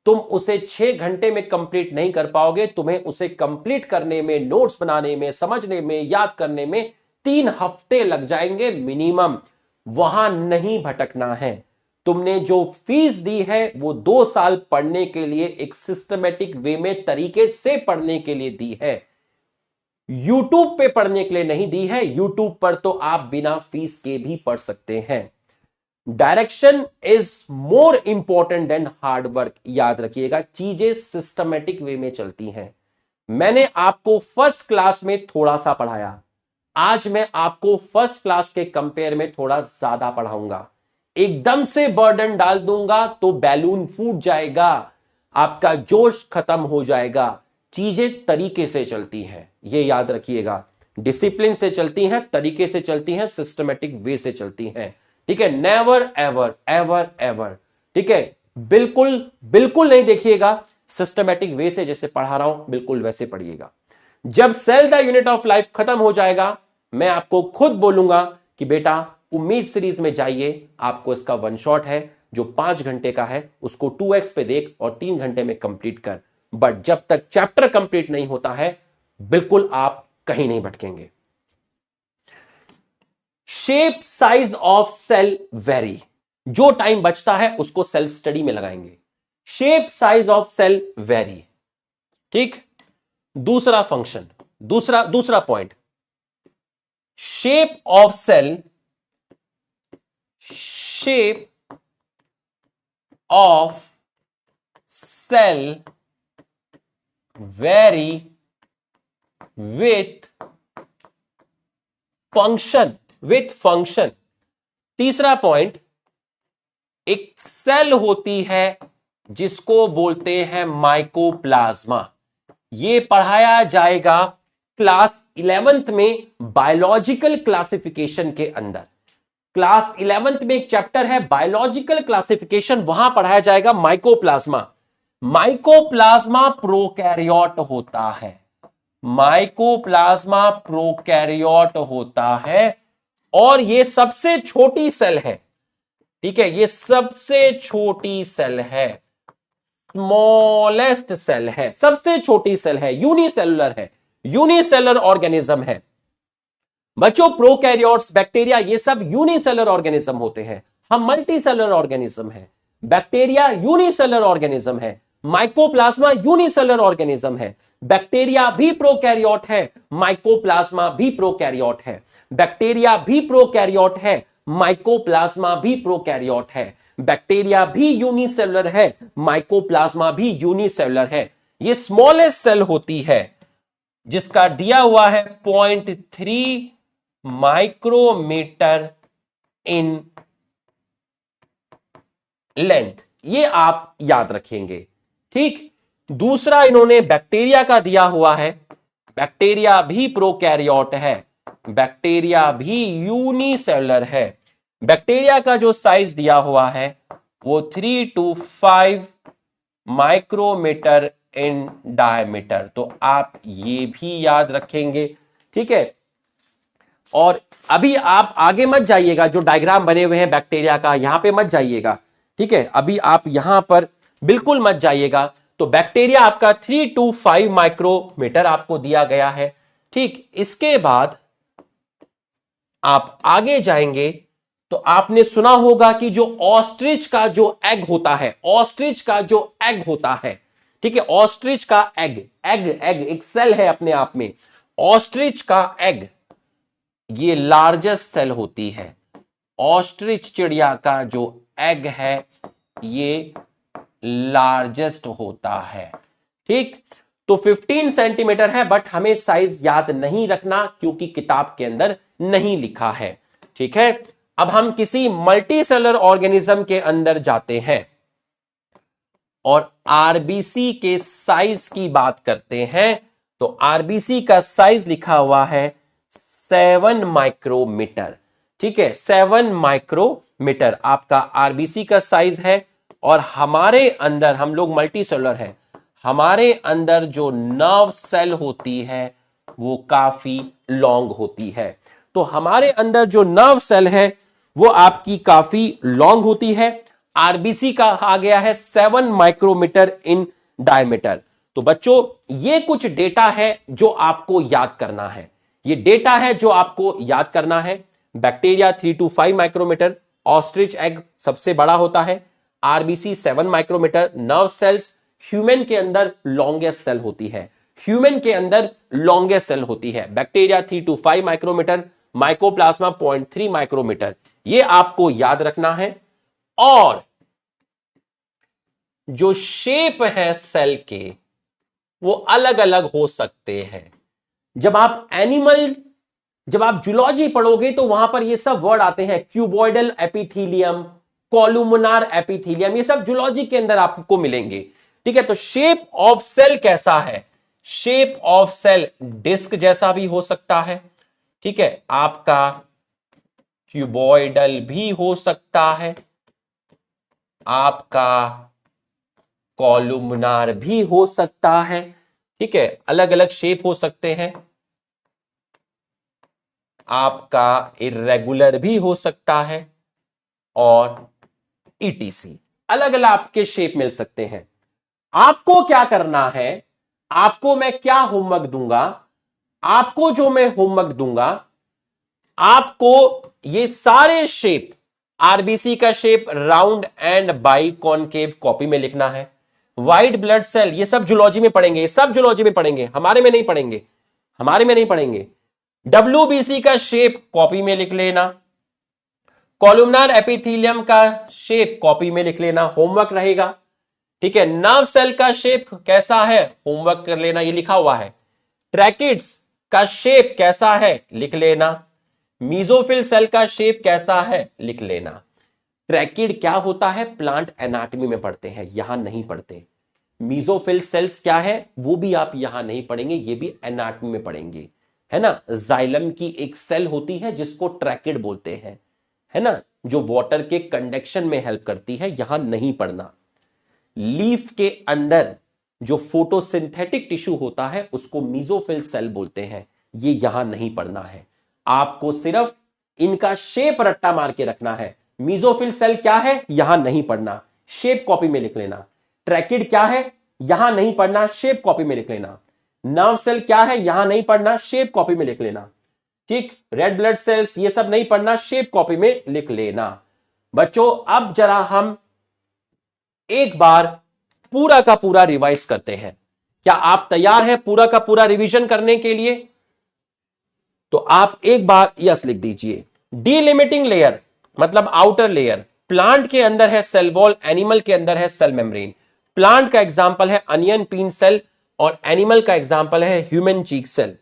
तुम उसे 6 घंटे में कंप्लीट नहीं कर पाओगे। तुम्हें उसे कंप्लीट करने में, नोट्स बनाने में, समझने में, याद करने में 3 हफ्ते लग जाएंगे मिनिमम। वहां नहीं भटकना है। तुमने जो फीस दी है वो 2 साल पढ़ने के लिए, एक सिस्टमेटिक वे में तरीके से पढ़ने के लिए दी है, यूट्यूब पे पढ़ने के लिए नहीं दी है। यूट्यूब पर तो आप बिना फीस के भी पढ़ सकते हैं। Direction is more important than hard work, याद रखिएगा, चीजें सिस्टमेटिक वे में चलती हैं। मैंने आपको फर्स्ट क्लास में थोड़ा सा पढ़ाया, आज मैं आपको फर्स्ट क्लास के कंपेयर में थोड़ा ज्यादा पढ़ाऊंगा। एकदम से बर्डन डाल दूंगा तो बैलून फूट जाएगा, आपका जोश खत्म हो जाएगा। चीजें तरीके से चलती हैं, ये याद रखिएगा, डिसिप्लिन से चलती हैं, तरीके से चलती हैं, सिस्टमेटिक वे से चलती हैं, ठीक है। नेवर एवर एवर एवर, ठीक है, बिल्कुल बिल्कुल नहीं देखिएगा, सिस्टमेटिक वे से जैसे पढ़ा रहा हूं बिल्कुल वैसे पढ़िएगा। जब cell the unit of life खत्म हो जाएगा, मैं आपको खुद बोलूंगा कि बेटा उम्मीद सीरीज में जाइए, आपको इसका वन शॉट है जो 5 घंटे का है, उसको 2x पे देख और 3 घंटे में कंप्लीट कर। बट जब तक चैप्टर कंप्लीट नहीं होता है, बिल्कुल आप कहीं नहीं भटकेंगे। Shape size of cell vary, जो टाइम बचता है उसको सेल्फ स्टडी में लगाएंगे। Shape size of cell very, ठीक। दूसरा फंक्शन, दूसरा point, shape of cell, shape of cell vary with function, with function. तीसरा पॉइंट, एक सेल होती है जिसको बोलते हैं माइकोप्लाज्मा, ये पढ़ाया जाएगा क्लास 11th में बायोलॉजिकल क्लासिफिकेशन के अंदर। क्लास 11th में एक चैप्टर है बायोलॉजिकल क्लासिफिकेशन, वहां पढ़ाया जाएगा माइकोप्लाज्मा। माइकोप्लाज्मा प्रोकैरियोट होता है, माइकोप्लाज्मा प्रोकैरियोट होता है, और ये सबसे छोटी सेल है, ठीक है, ये सबसे छोटी सेल है, स्मॉलेस्ट सेल है, सबसे छोटी सेल है, यूनिसेलुलर है, यूनिसेलुलर ऑर्गेनिज्म है। बच्चों प्रोकैरियोट्स, बैक्टीरिया, ये सब यूनिसेलुलर ऑर्गेनिज्म होते हैं, हम मल्टीसेलुलर ऑर्गेनिज्म है। बैक्टीरिया यूनिसेलुलर ऑर्गेनिज्म है, माइकोप्लाज्मा यूनिसेलुलर ऑर्गेनिज्म है। बैक्टीरिया भी प्रोकैरियोट है, माइकोप्लाज्मा भी प्रोकैरियोट है। बैक्टीरिया भी प्रोकैरियोट है, माइकोप्लाज्मा भी प्रोकैरियोट है। बैक्टीरिया भी यूनिसेलुलर है, माइकोप्लाज्मा भी यूनिसेलुलर है। ये स्मॉलेस्ट सेल होती है जिसका दिया हुआ है 0.3 माइक्रोमीटर इन लेंथ, ये आप याद रखेंगे। ठीक, दूसरा इन्होंने बैक्टीरिया का दिया हुआ है, बैक्टीरिया भी प्रोकैरियोट है, बैक्टीरिया भी यूनिसेलुलर है। बैक्टीरिया का जो साइज दिया हुआ है वो 3 to 5 माइक्रोमीटर इन डायमीटर, तो आप ये भी याद रखेंगे। ठीक है, और अभी आप आगे मत जाइएगा, जो डायग्राम बने हुए हैं बैक्टीरिया का यहां पे मत जाइएगा। ठीक है, अभी आप यहां पर बिल्कुल मत जाइएगा। तो बैक्टीरिया आपका 3 to 5 माइक्रोमीटर आपको दिया गया है। ठीक, इसके बाद आप आगे जाएंगे तो आपने सुना होगा कि जो ऑस्ट्रिच का जो एग होता है, ऑस्ट्रिच का जो एग होता है, ठीक है, ऑस्ट्रिच का एग, एग एक सेल है अपने आप में। ऑस्ट्रिच का एग ये लार्जेस्ट सेल होती है। ऑस्ट्रिच चिड़िया का जो एग है ये लार्जेस्ट होता है। ठीक, तो 15 सेंटीमीटर है, बट हमें साइज याद नहीं रखना क्योंकि किताब के अंदर नहीं लिखा है। ठीक है, अब हम किसी मल्टीसेलुलर ऑर्गेनिज्म के अंदर जाते हैं और आरबीसी के साइज की बात करते हैं। तो आरबीसी का साइज लिखा हुआ है 7 माइक्रोमीटर। ठीक है, 7 माइक्रोमीटर आपका आरबीसी का साइज है। और हमारे अंदर, हम लोग मल्टीसेलुलर हैं, हमारे अंदर जो नर्व सेल होती है वो काफी लॉन्ग होती है। तो हमारे अंदर जो नर्व सेल है वो आपकी काफी लॉन्ग होती है। आरबीसी का आ गया है 7 माइक्रोमीटर इन डायमीटर। तो बच्चों ये कुछ डेटा है जो आपको याद करना है, ये डेटा है जो आपको याद करना है। Bacteria 3 to 5 micrometer, ostrich egg सबसे बड़ा होता है, RBC 7 micrometer, nerve cells human के अंदर लॉन्गेस्ट सेल होती है, ह्यूमन के अंदर लॉन्गेस्ट सेल होती है। Bacteria 3 to 5 micrometer, mycoplasma 0.3 micrometer, ये आपको याद रखना है। और जो शेप है सेल के वो अलग अलग हो सकते हैं। जब आप जूलॉजी पढ़ोगे तो वहां पर ये सब वर्ड आते हैं, क्यूबॉइडल एपिथीलियम, कॉलुमनार एपिथीलियम, ये सब जूलॉजी के अंदर आपको मिलेंगे। ठीक है, तो शेप ऑफ सेल कैसा है? शेप ऑफ सेल डिस्क जैसा भी हो सकता है। ठीक है, आपका क्यूबॉइडल भी हो सकता है, आपका कॉलुमनार भी हो सकता है। ठीक है, अलग अलग शेप हो सकते हैं। आपका इर्रेगुलर भी हो सकता है और ईटीसी, अलग अलग आपके शेप मिल सकते हैं। आपको क्या करना है, आपको मैं क्या होमवर्क दूंगा, आपको जो मैं होमवर्क दूंगा, आपको ये सारे शेप, आरबीसी का shape round and by concave copy में लिखना है। व्हाइट ब्लड सेल, ये सब जूलॉजी में पढ़ेंगे, ये सब जूलॉजी में पढ़ेंगे, हमारे में नहीं पढ़ेंगे, हमारे में नहीं पढ़ेंगे। डब्ल्यूबीसी का शेप कॉपी में लिख लेना, कॉलुमनार एपिथेलियम का शेप कॉपी में लिख लेना, होमवर्क रहेगा। ठीक है, नर्व सेल का शेप कैसा है, होमवर्क कर लेना, ये लिखा हुआ है। ट्रैकिड्स का शेप कैसा है, लिख लेना। मीजोफिल सेल का शेप कैसा है, लिख लेना। ट्रैकिड क्या होता है, प्लांट एनाटॉमी में पढ़ते हैं, यहां नहीं पढ़ते। मीजोफिल सेल्स क्या है वो भी आप यहां नहीं पढ़ेंगे, ये भी एनाटॉमी में पढ़ेंगे, है ना। जाइलम की एक सेल होती है जिसको ट्रैकिड बोलते हैं, है ना, जो वाटर के कंडक्शन में हेल्प करती है, यहां नहीं पढ़ना। लीफ के अंदर जो फोटोसिंथेटिक टिश्यू होता है उसको मीजोफिल सेल बोलते हैं, ये यहां नहीं पढ़ना है। आपको सिर्फ इनका शेप रट्टा मार के रखना है। मीजोफिल सेल क्या है यहां नहीं पढ़ना, शेप कॉपी में लिख लेना। ट्रैकिड क्या है यहां नहीं पढ़ना, शेप कॉपी में लिख लेना। नर्व सेल क्या है यहां नहीं पढ़ना, शेप कॉपी में लिख लेना। ठीक, रेड ब्लड सेल्स ये सब नहीं पढ़ना, शेप कॉपी में लिख लेना। बच्चों अब जरा हम एक बार पूरा का पूरा रिवाइज करते हैं। क्या आप तैयार हैं पूरा का पूरा रिवीजन करने के लिए? तो आप एक बार यस लिख दीजिए। डीलिमिटिंग लेयर मतलब आउटर लेयर, प्लांट के अंदर है सेल वॉल, एनिमल के अंदर है सेल मेम्ब्रेन। प्लांट का एग्जांपल है अनियन पीन सेल और एनिमल का एग्जांपल है ह्यूमन चीक सेल।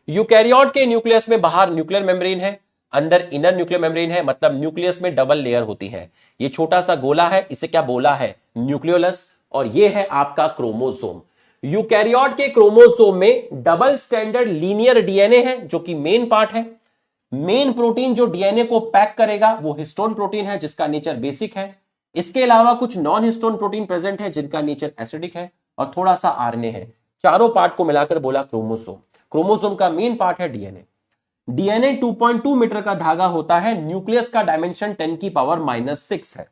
यूकैरियोट के न्यूक्लियस में बाहर न्यूक्लियर मेम्ब्रेन है, अंदर इनर न्यूक्लियर मेम्ब्रेन है, मतलब न्यूक्लियस में डबल लेयर होती है। ये छोटा सा गोला है, इसे क्या बोला है? न्यूक्लियोलस। और ये है आपका क्रोमोसोम। यूकैरियोट के क्रोमोसोम में डबल स्टैंडर्ड लीनियर डीएनए है जो कि मेन पार्ट है। मेन प्रोटीन जो डीएनए को पैक करेगा वो हिस्टोन प्रोटीन है जिसका नेचर बेसिक है। इसके अलावा कुछ नॉन हिस्टोन प्रोटीन प्रेजेंट है जिनका नेचर एसिडिक है और थोड़ा सा आरएनए है। चारों पार्ट को मिलाकर बोला क्रोमोसोम। क्रोमोसोम का मेन पार्ट है डीएनए। डीएनए 2.2 मीटर का धागा होता है, न्यूक्लियस का डायमेंशन 10 की पावर -6 है।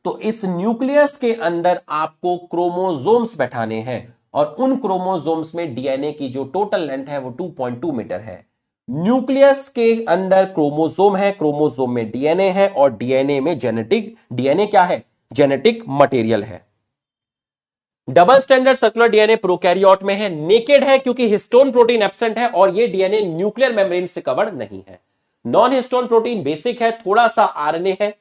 तो इस न्यूक्लियस के अंदर आपको क्रोमोसोम्स बैठाने हैं और उन क्रोमोसोम्स में डीएनए की जो टोटल लेंथ है वो 2.2 मीटर है। न्यूक्लियस के अंदर क्रोमोसोम है, क्रोमोसोम में डीएनए है और डीएनए में जेनेटिक, डीएनए क्या है? जेनेटिक मटेरियल है। Double standard circular DNA prokaryote में है, नेकेड है क्योंकि हिस्टोन प्रोटीन एब्सेंट है और ये डीएनए न्यूक्लियर मेम्ब्रेन से कवर नहीं है। नॉन हिस्टोन प्रोटीन बेसिक है, थोड़ा सा आरएनए है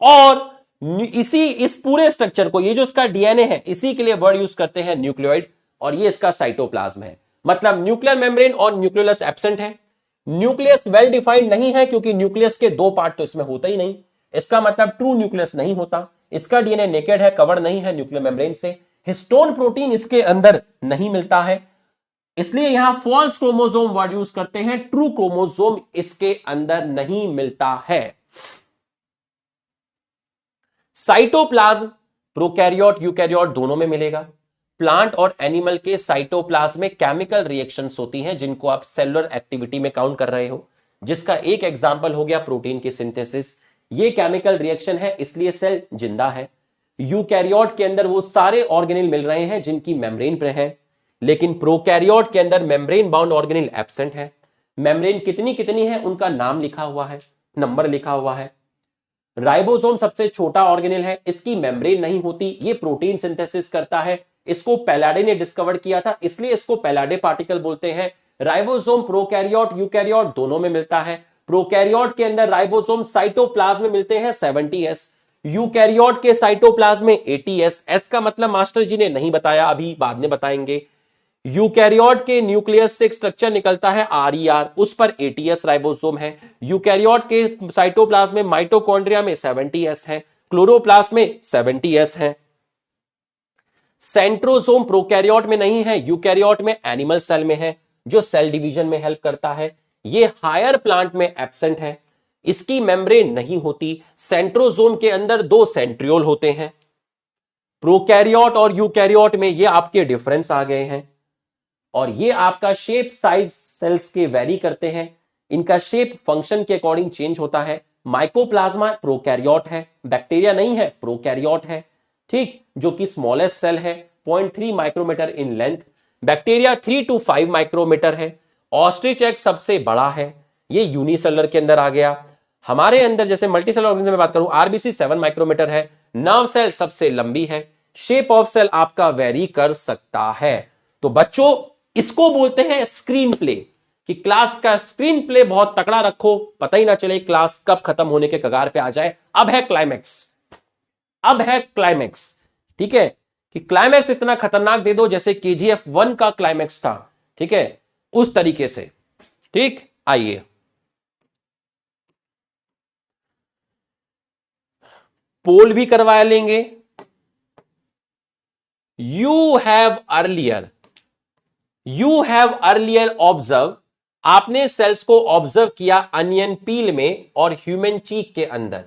और इस पूरे स्ट्रक्चर को, ये जो इसका डीएनए है, इसी के लिए वर्ड यूज करते हैं न्यूक्लियोइड और ये इसका साइटोप्लाज्म है। मतलब न्यूक्लियर मेम्ब्रेन और न्यूक्लियोलस एब्सेंट है। न्यूक्लियस वेल डिफाइंड नहीं है क्योंकि न्यूक्लियस के दो पार्ट तो इसमें होता ही नहीं, इसका मतलब ट्रू न्यूक्लियस नहीं होता। इसका डीएनए नेकेड है, कवर नहीं है न्यूक्लियर मेम्ब्रेन से। हिस्टोन प्रोटीन इसके अंदर नहीं मिलता है, इसलिए यहां फॉल्स क्रोमोसोम वर्ड यूज करते हैं। ट्रू क्रोमोसोम इसके अंदर नहीं मिलता है। साइटोप्लाज्म प्रोकैरियोट यूकैरियोट दोनों में मिलेगा। प्लांट और एनिमल के साइटोप्लाज्म में केमिकल रिएक्शंस होती हैं जिनको आप सेलुलर एक्टिविटी में काउंट कर रहे हो, जिसका एक एग्जांपल हो गया प्रोटीन की सिंथेसिस। ये केमिकल रिएक्शन है इसलिए सेल जिंदा है। यूकैरियोट के अंदर वो सारे ऑर्गेनेल मिल रहे हैं जिनकी मेम्ब्रेन पर है, लेकिन प्रोकैरियोट के अंदर मेम्ब्रेन बाउंड ऑर्गेनेल एब्सेंट है। मेम्ब्रेन कितनी कितनी है उनका नाम लिखा हुआ है, नंबर लिखा हुआ है। राइबोसोम सबसे छोटा ऑर्गेनेल है, इसकी मेम्ब्रेन नहीं होती, ये प्रोटीन सिंथेसिस करता है। इसको पैलाडे ने डिस्कवर किया था इसलिए इसको पैलाडे पार्टिकल बोलते हैं। राइबोसोम प्रोकैरियोट यूकैरियोट दोनों में मिलता है। प्रोकैरियोट के अंदर राइबोसोम साइटोप्लाज्म में मिलते हैं 70s, यूकैरियोट के साइटोप्लाज्म में 80s। एस का मतलब मास्टर जी ने नहीं बताया, अभी बाद में बताएंगे। यूकैरियोट के न्यूक्लियस से एक स्ट्रक्चर निकलता है RER, उस पर 80s राइबोसोम है। यूकैरियोट के साइटोप्लाज्म में माइटोकॉन्ड्रिया में 70s है, क्लोरोप्लास्ट में 70s है। सेंट्रोसोम प्रोकैरियोट में नहीं है, यूकैरियोट में एनिमल सेल में है जो सेल डिवीजन में हेल्प करता है। ये हायर प्लांट में एब्सेंट है, इसकी मेम्ब्रेन नहीं होती। सेंट्रोसोम के अंदर 2 सेंट्रियोल होते हैं। प्रोकैरियोट और यूकैरियोट में ये आपके डिफरेंस आ गए हैं और ये आपका शेप साइज सेल्स के वेरी करते हैं, इनका शेप फंक्शन के अकॉर्डिंग चेंज होता है। माइकोप्लाज्मा प्रोकैरियोट है, बैक्टीरिया नहीं है, प्रोकैरियोट है, ठीक, जो कि स्मॉलेस्ट सेल है, 0.3 micrometer in length. Bacteria 3 to 5 micrometer है। ऑस्ट्रिच एग सबसे बड़ा है, ये यूनिसेलुलर के अंदर आ गया। हमारे अंदर जैसे मल्टीसेलुलर ऑर्गेनिज्म में बात करूं, आरबीसी 7 माइक्रोमीटर है। नर्व सेल सबसे लंबी है। शेप ऑफ सेल आपका वेरी कर सकता है। तो बच्चों इसको बोलते हैं स्क्रीन प्ले, कि क्लास का स्क्रीन प्ले बहुत तकड़ा रखो, पता ही ना चले क्लास कब खत्म होने के कगार पे आ जाए। अब है क्लाइमैक्स, अब है क्लाइमैक्स, ठीक है, कि क्लाइमैक्स इतना खतरनाक दे दो जैसे KGF 1 का क्लाइमैक्स था, ठीक है, उस तरीके से। ठीक, आइए पोल भी करवा लेंगे। यू हैव अर्लियर ऑब्जर्व, आपने सेल्स को ऑब्जर्व किया अनियन पील में और ह्यूमन चीक के अंदर,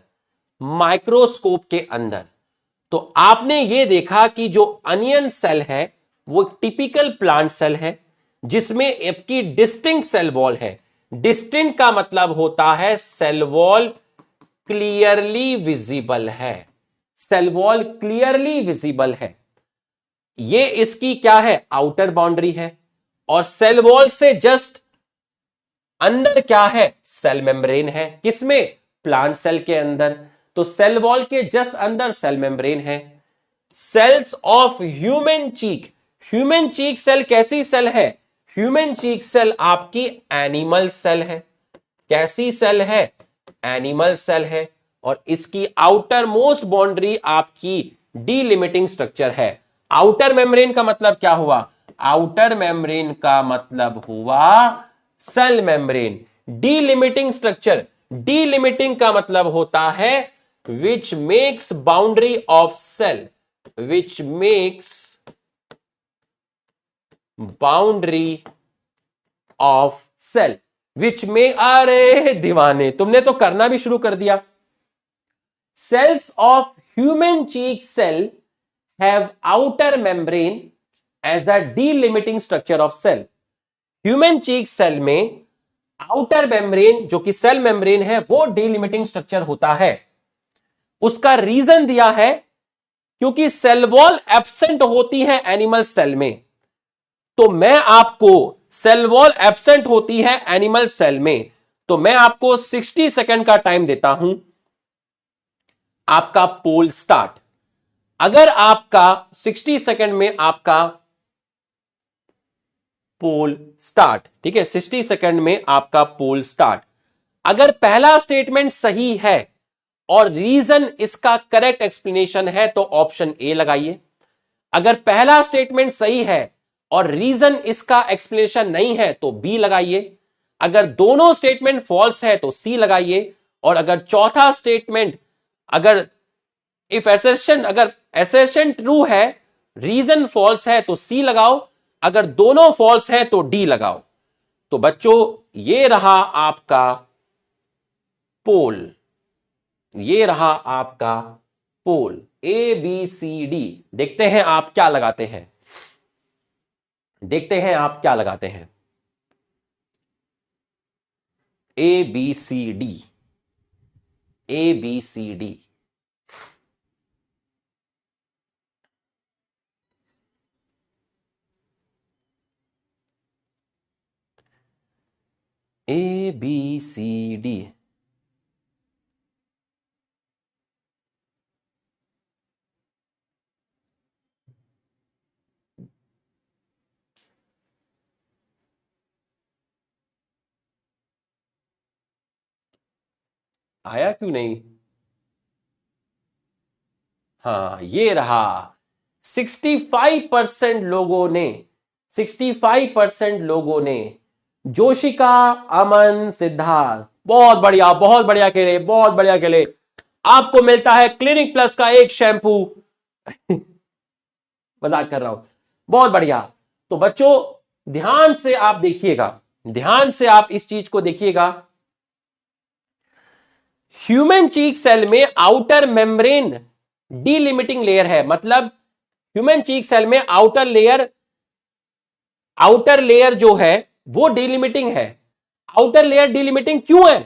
माइक्रोस्कोप के अंदर। तो आपने यह देखा कि जो अनियन सेल है वो टिपिकल प्लांट सेल है जिसमें आपकी डिस्टिंक्ट सेल वॉल है। डिस्टिंक्ट का मतलब होता है सेल वॉल क्लियरली विजिबल है, सेल वॉल क्लियरली विजिबल है। ये इसकी क्या है? आउटर बाउंड्री है और सेल वॉल से जस्ट अंदर क्या है? सेल मेम्ब्रेन है। किसमें? प्लांट सेल के अंदर। तो सेल वॉल के जस्ट अंदर सेल मेम्ब्रेन है। Cells of human cheek, human cheek cell कैसी सेल है? ह्यूमन चीक सेल आपकी एनिमल सेल है। कैसी सेल है? एनिमल सेल है। और इसकी आउटर मोस्ट बाउंड्री आपकी डीलिमिटिंग स्ट्रक्चर है। आउटर मेम्ब्रेन का मतलब क्या हुआ? आउटर मेम्ब्रेन का मतलब हुआ cell membrane. Delimiting structure, delimiting का मतलब होता है which makes boundary of cell, which makes boundary of cell, which में, अरे दीवाने तुमने तो करना भी शुरू कर दिया। Cells of human cheek cell have outer membrane as a delimiting structure of cell. Human cheek cell में आउटर मेम्ब्रेन जो कि सेल मेम्ब्रेन है वो डीलिमिटिंग स्ट्रक्चर होता है। उसका रीजन दिया है क्योंकि सेल वॉल एब्सेंट होती है एनिमल सेल में। तो मैं आपको, सेल वॉल एब्सेंट होती है एनिमल सेल में, तो मैं आपको 60 सेकंड का टाइम देता हूं। आपका पोल स्टार्ट। अगर आपका 60 सेकंड में आपका पोल स्टार्ट, ठीक है, 60 सेकंड में आपका पोल स्टार्ट। अगर पहला स्टेटमेंट सही है और रीजन इसका करेक्ट एक्सप्लेनेशन है तो ऑप्शन ए लगाइए। अगर पहला स्टेटमेंट सही है और रीजन इसका एक्सप्लेनेशन नहीं है तो बी लगाइए। अगर दोनों स्टेटमेंट फॉल्स है तो सी लगाइए। और अगर चौथा स्टेटमेंट, अगर इफ एसर्शन, अगर एसर्शन ट्रू है, रीजन फॉल्स है तो सी लगाओ। अगर दोनों फॉल्स है तो डी लगाओ। तो बच्चों ये रहा आपका पोल, ये रहा आपका पोल ए बी सी डी। देखते हैं आप क्या लगाते हैं, देखते हैं आप क्या लगाते हैं। A B C D, A B C D. A B C D. आया क्यों नहीं? हाँ ये रहा। 65% लोगों ने, 65% लोगों ने, जोशिका, अमन, सिद्धार्थ, बहुत बढ़िया, बहुत बढ़िया खेले, बहुत बढ़िया खेले। आपको मिलता है क्लिनिक प्लस का एक शैंपू। मजाक कर रहा हूं, बहुत बढ़िया। तो बच्चों ध्यान से आप देखिएगा, ध्यान से आप इस चीज को देखिएगा। ह्यूमन चीक सेल में आउटर मेम्ब्रेन डीलिमिटिंग लेयर है, मतलब ह्यूमन चीक सेल में आउटर लेयर, आउटर लेयर जो है वो डीलिमिटिंग है। आउटर लेयर डीलिमिटिंग क्यों है?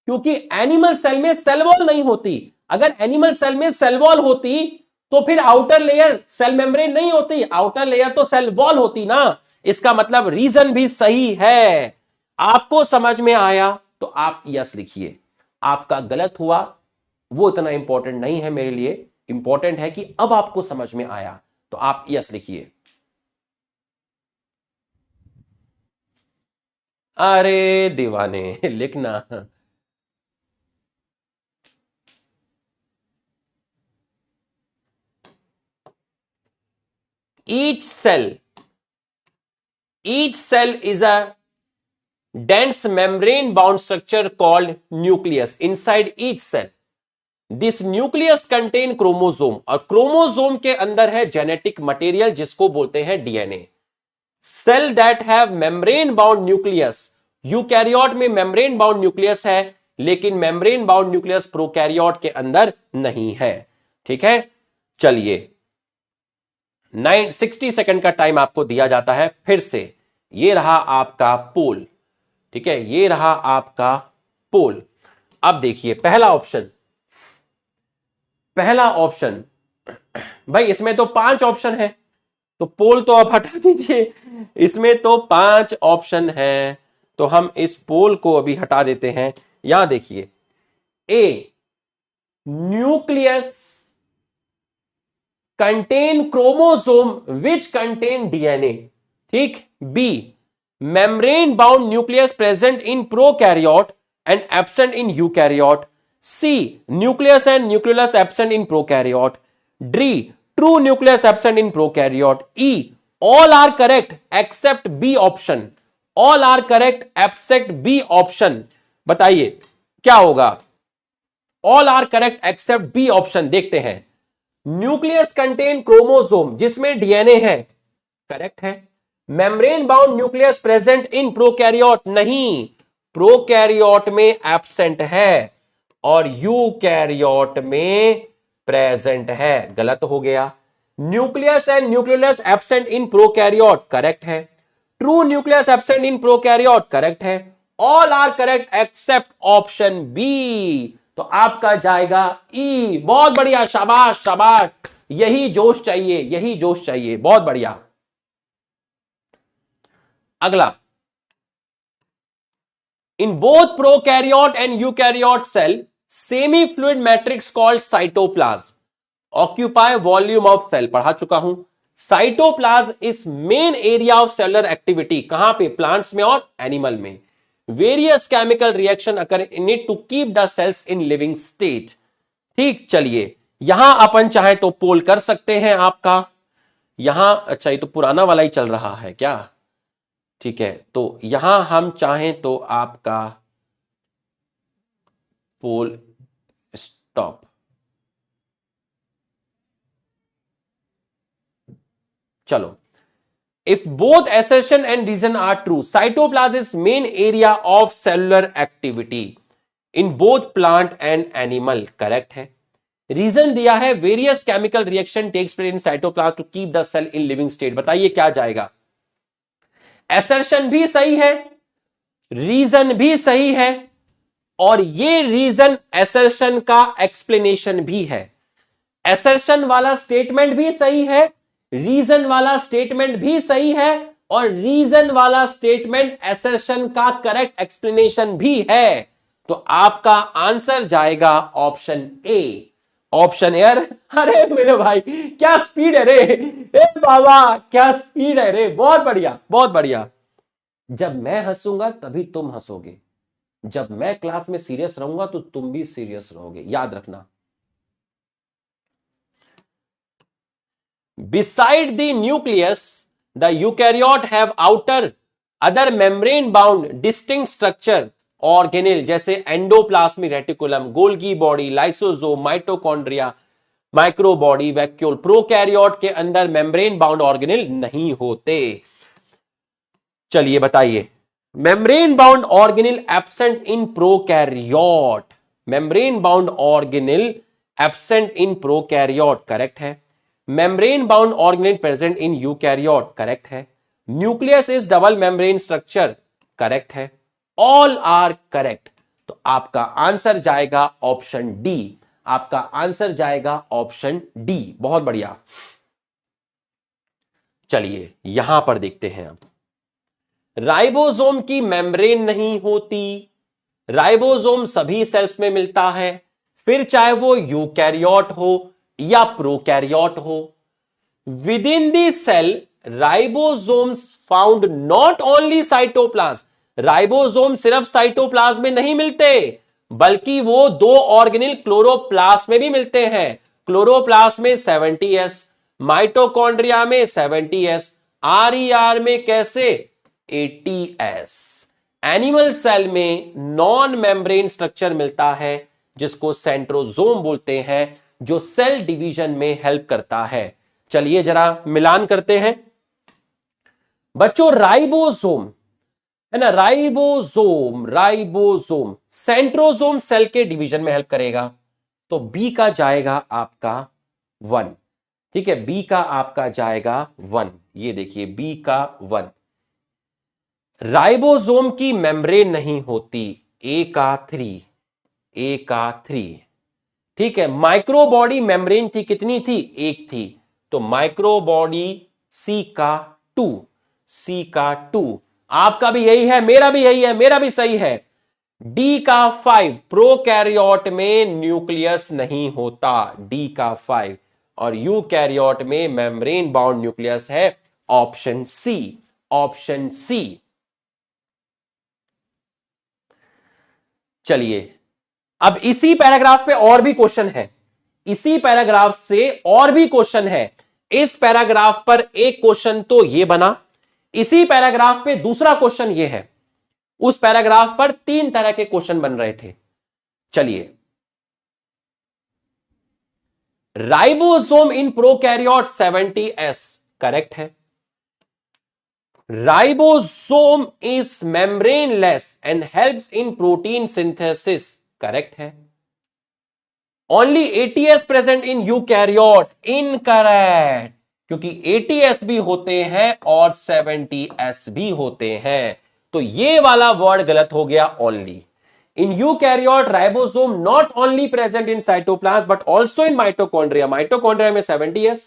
क्योंकि एनिमल सेल में सेल वॉल नहीं होती। अगर एनिमल सेल में सेल वॉल होती तो फिर आउटर लेयर सेल मेम्ब्रेन नहीं होती, आउटर लेयर तो सेल वॉल होती ना। इसका मतलब रीजन भी सही है। आपको समझ में आया तो आप यस लिखिए। आपका गलत हुआ वो इतना इंपॉर्टेंट नहीं है मेरे लिए, इंपॉर्टेंट है कि अब आपको समझ में आया, तो आप यस लिखिए। अरे दीवाने लिखना। each cell is a dense membrane bound structure called nucleus inside each cell. This nucleus contain chromosome, और क्रोमोसोम के अंदर है जेनेटिक मटेरियल जिसको बोलते हैं DNA. Cell that have membrane bound nucleus, eukaryote में मेम्ब्रेन बाउंड न्यूक्लियस है, लेकिन मेम्ब्रेन बाउंड न्यूक्लियस प्रोकैरियोट के अंदर नहीं है। ठीक है, चलिए 60 सेकंड का टाइम आपको दिया जाता है। फिर से ये रहा आपका पोल, ठीक है, ये रहा आपका पोल। अब देखिए पहला ऑप्शन, पहला ऑप्शन भाई इसमें तो 5 ऑप्शन है, तो पोल तो आप हटा दीजिए, इसमें तो 5 ऑप्शन है। तो हम इस पोल को अभी हटा देते हैं। यहां देखिए, A nucleus contain chromosome which contain DNA, ठीक। B membrane bound nucleus present in prokaryote and absent in eukaryote. C nucleus and nucleus absent in prokaryote. D true nucleus absent in prokaryote. E all are correct except B option. All are correct except B option. बताइए क्या होगा? All are correct except B option. देखते हैं। Nucleus contain chromosome जिसमें DNA है, correct है। Membrane bound nucleus present in prokaryote, नहीं, prokaryote में एब्सेंट है और यूकैरियोट में प्रेजेंट है, गलत हो गया। Nucleus and nucleus absent in prokaryote, correct है। True nucleus absent in prokaryote, correct है। All are correct except option B, तो आपका जाएगा ई। बहुत बढ़िया, शाबाश शाबाश, यही जोश चाहिए, यही जोश चाहिए, बहुत बढ़िया। अगला, in both prokaryote and eukaryote cell semi fluid matrix called cytoplasm occupy volume of cell, पढ़ा चुका हूं। Cytoplasm is main area of cellular activity, कहां पे? प्लांट्स में और एनिमल में। Various chemical reaction occur in it to keep the cells in living state, ठीक। चलिए, यहां अपन चाहे तो पोल कर सकते हैं आपका, यहां, अच्छा ये तो पुराना वाला ही चल रहा है क्या? ठीक है, तो यहां हम चाहें तो आपका पोल स्टॉप। चलो, if both assertion and reason are true, cytoplasm is main area of cellular activity in both plant and animal, correct है। रीजन दिया है various chemical reaction takes place in cytoplasm to keep the cell in living state. बताइए क्या जाएगा? Assertion भी सही है, reason भी सही है, और ये रीजन एसर्शन का एक्सप्लेनेशन भी है। एसर्शन वाला स्टेटमेंट भी सही है, रीजन वाला स्टेटमेंट भी सही है, और रीजन वाला स्टेटमेंट एसर्शन का करेक्ट एक्सप्लेनेशन भी है। तो आपका आंसर जाएगा ऑप्शन ए। Option A. अरे मेरे भाई क्या स्पीड है रे, ए बाबा क्या स्पीड है रे, बहुत बढ़िया बहुत बढ़िया। जब मैं हंसूंगा तभी तुम हंसोगे, जब मैं क्लास में सीरियस रहूंगा तो तुम भी सीरियस रहोगे, याद रखना। Beside the nucleus, the eukaryote have outer other membrane bound distinct structure organelle जैसे endoplasmic reticulum, Golgi body, lysosome, mitochondria, microbody, vacuole. Prokaryote के अंदर मेम्ब्रेन बाउंड ऑर्गेनेल नहीं होते। चलिए बताइए, membrane bound organelle absent in prokaryote, membrane bound organelle absent in prokaryote, correct है। Membrane bound organelle present in eukaryote, correct है। Nucleus is double membrane structure, correct है। All are correct, तो आपका answer जाएगा ऑप्शन डी। आपका answer जाएगा option D, बहुत बढ़िया। चलिए यहां पर देखते हैं अब, राइबोसोम की मेम्ब्रेन नहीं होती, राइबोसोम सभी सेल्स में मिलता है, फिर चाहे वो यूकैरियोट हो या प्रोकैरियोट हो। Within the cell ribosomes found not only cytoplasm, ribosome सिर्फ साइटोप्लाज्म में नहीं मिलते, बल्कि वो दो ऑर्गेनेल क्लोरोप्लास्ट में भी मिलते हैं। क्लोरोप्लास्ट में 70s, माइटोकॉन्ड्रिया में 70s, RER में कैसे 80s। एनिमल सेल में नॉन मेम्ब्रेन स्ट्रक्चर मिलता है जिसको सेंट्रोजोम बोलते हैं, जो सेल डिवीजन में हेल्प करता है। चलिए जरा मिलान करते हैं बच्चों। राइबोसोम है ना, राइबोसोम, राइबोसोम सेंट्रोजोम सेल के डिवीजन में हेल्प करेगा, तो बी का जाएगा आपका 1, ठीक है। बी का आपका जाएगा 1, ये देखिए बी का 1। राइबोसोम की मेम्ब्रेन नहीं होती, ए का 3, ए का 3, ठीक है। माइक्रोबॉडी मेम्ब्रेन थी, कितनी थी? एक थी, तो माइक्रोबॉडी सी का 2, सी का 2। आपका भी यही है, मेरा भी यही है, मेरा भी सही है। डी का 5, प्रोकैरियोट में न्यूक्लियस नहीं होता, डी का 5, और यूकैरियोट में मेम्ब्रेन बाउंड न्यूक्लियस है, ऑप्शन सी, ऑप्शन सी। चलिए, अब इसी पैराग्राफ पे और भी क्वेश्चन है, इसी पैराग्राफ से और भी क्वेश्चन है। इस पैराग्राफ पर एक क्वेश्चन तो ये बना, इसी पैराग्राफ पे दूसरा क्वेश्चन ये है, उस पैराग्राफ पर 3 तरह के क्वेश्चन बन रहे थे। चलिए, ribosome in prokaryote 70s correct है। Ribosome is membraneless and helps in protein synthesis correct है। Only eighty S present in eukaryote incorrect, क्योंकि एटीएस भी होते हैं और 70s भी होते हैं, तो ये वाला वर्ड गलत हो गया। Only in eukaryote ribosome not only present in cytoplasm but also in mitochondria, mitochondria में 70s,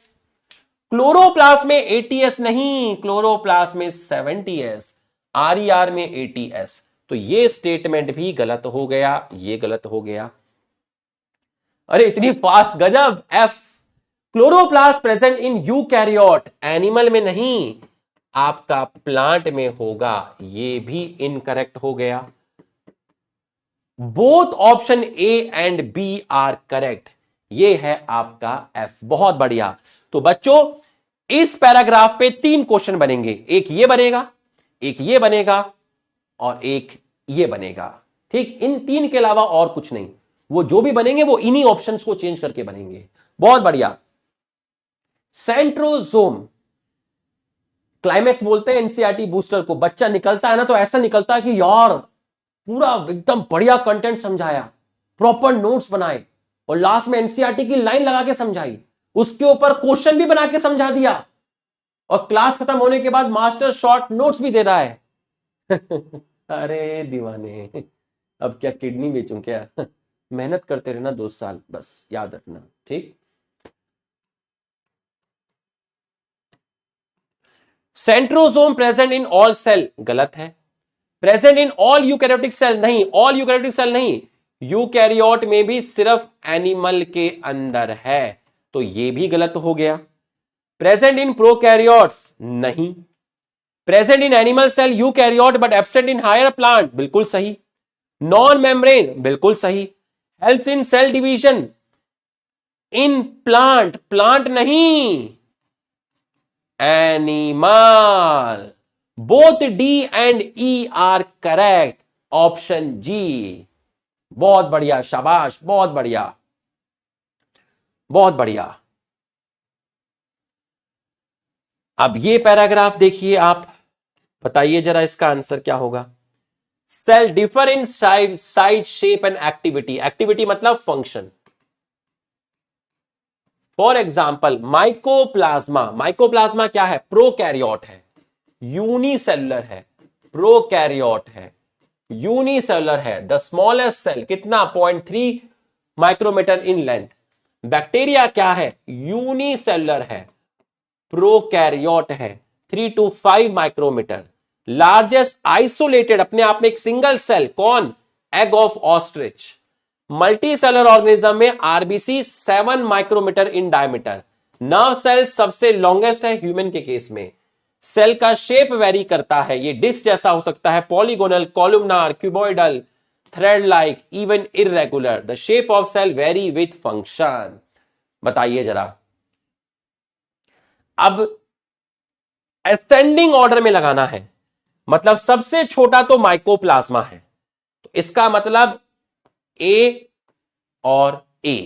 क्लोरोप्लास्ट में एटीएस नहीं, क्लोरोप्लास्ट में 70s, आरईआर में एटीएस, तो ये स्टेटमेंट भी गलत हो गया, ये गलत हो गया। अरे इतनी फास्ट, गजब। F, chloroplast present in eukaryote, animal में नहीं, आपका प्लांट में होगा, ये भी इनकरेक्ट हो गया। Both option A and B are correct, ये है आपका एफ। बहुत बढ़िया। तो बच्चों, इस पैराग्राफ पे 3 क्वेश्चन बनेंगे, एक ये बनेगा, एक ये बनेगा और एक ये बनेगा। ठीक, इन 3 के अलावा और कुछ नहीं, वो जो भी बनेंगे वो इन्हीं ऑप्शंस को चेंज करके बनेंगे। बहुत बढ़िया। सेंट्रोसोम, क्लाइमैक्स बोलते हैं एनसीईआरटी बूस्टर को। बच्चा निकलता है ना तो ऐसा निकलता है कि यार पूरा एकदम बढ़िया कंटेंट समझाया, प्रॉपर नोट्स बनाए और लास्ट में एनसीईआरटी की लाइन लगा के समझाई, उसके ऊपर क्वेश्चन भी बना के समझा दिया और क्लास खत्म होने के बाद मास्टर शॉर्ट नोट्स भी दे रहा है। अरे दीवाने, अब क्या किडनी बेचूं क्या? मेहनत करते रहना 2 साल, बस याद रखना। ठीक, centrosome present in all cell गलत है। Present in all eukaryotic cell नहीं, ऑल यूकैरियोटिक सेल नहीं, यूकैरियोट में भी सिर्फ एनिमल के अंदर है, तो ये भी गलत हो गया। प्रेजेंट इन प्रोकैरियोट्स नहीं। Present in animal cell eukaryote but absent in higher plant, बिल्कुल सही। नॉन मेम्ब्रेन, बिल्कुल सही। Helps in cell division in plant, plant नहीं, animal. Both D and E are correct, option G. बहुत बढ़िया, शाबाश, बहुत बढ़िया, बहुत बढ़िया। अब ये पैराग्राफ देखिए, आप बताइए जरा इसका आंसर क्या होगा। Cell differ in size, shape and activity, activity मतलब function. For example mycoplasma, mycoplasma क्या है? प्रोकैरियोट है, यूनिसेलुलर है, प्रोकैरियोट है, यूनिसेलुलर है। द स्मॉलेस्ट सेल कितना? 0.3 माइक्रोमीटर इन लेंथ। बैक्टीरिया क्या है? यूनिसेलुलर है, प्रोकैरियोट है, 3 to 5 माइक्रोमीटर। लार्जेस्ट आइसोलेटेड, अपने आप में एक सिंगल सेल, कौन? Egg of ostrich. Multicellular organism में RBC 7 micrometre in diameter. Nerve cell सबसे लॉन्गेस्ट है ह्यूमन के केस में। सेल का शेप वेरी करता है, ये डिस्क जैसा हो सकता है, polygonal, columnar, cuboidal, thread like, even irregular. The shape of cell vary with function. बताइए जरा, अब असेंडिंग ऑर्डर में लगाना है, मतलब सबसे छोटा तो माइकोप्लाज्मा है, तो इसका मतलब ए और ए,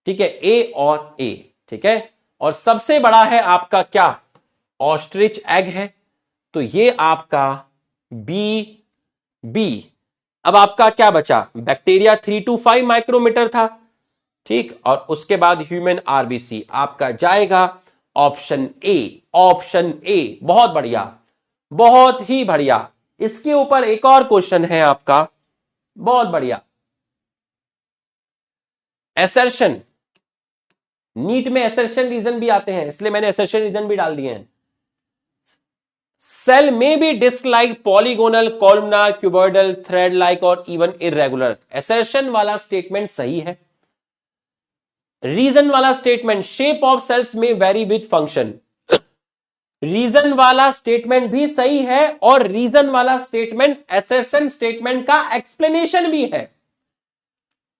ठीक है, ए और ए, ठीक है। और सबसे बड़ा है आपका क्या? ऑस्ट्रिच एग है, तो ये आपका बी, बी। अब आपका क्या बचा? बैक्टीरिया 3 to 5 माइक्रोमीटर था, ठीक, और उसके बाद ह्यूमन आरबीसी, आपका जाएगा ऑप्शन ए, ऑप्शन ए। बहुत बढ़िया, बहुत ही बढ़िया। इसके ऊपर एक और क्वेश्चन है आपका, बहुत बढ़िया। एसर्शन, नीट में एसर्शन रीजन भी आते हैं, इसलिए मैंने एसर्शन रीजन भी डाल दिए हैं। Cell may be disc like, polygonal, columnar, cuboidal, thread like और इवन इरेगुलर। एसर्शन वाला स्टेटमेंट सही है। रीजन वाला statement, shape of cells may vary with function, reason वाला स्टेटमेंट भी सही है और रीजन वाला स्टेटमेंट एसर्शन स्टेटमेंट का एक्सप्लेनेशन भी है।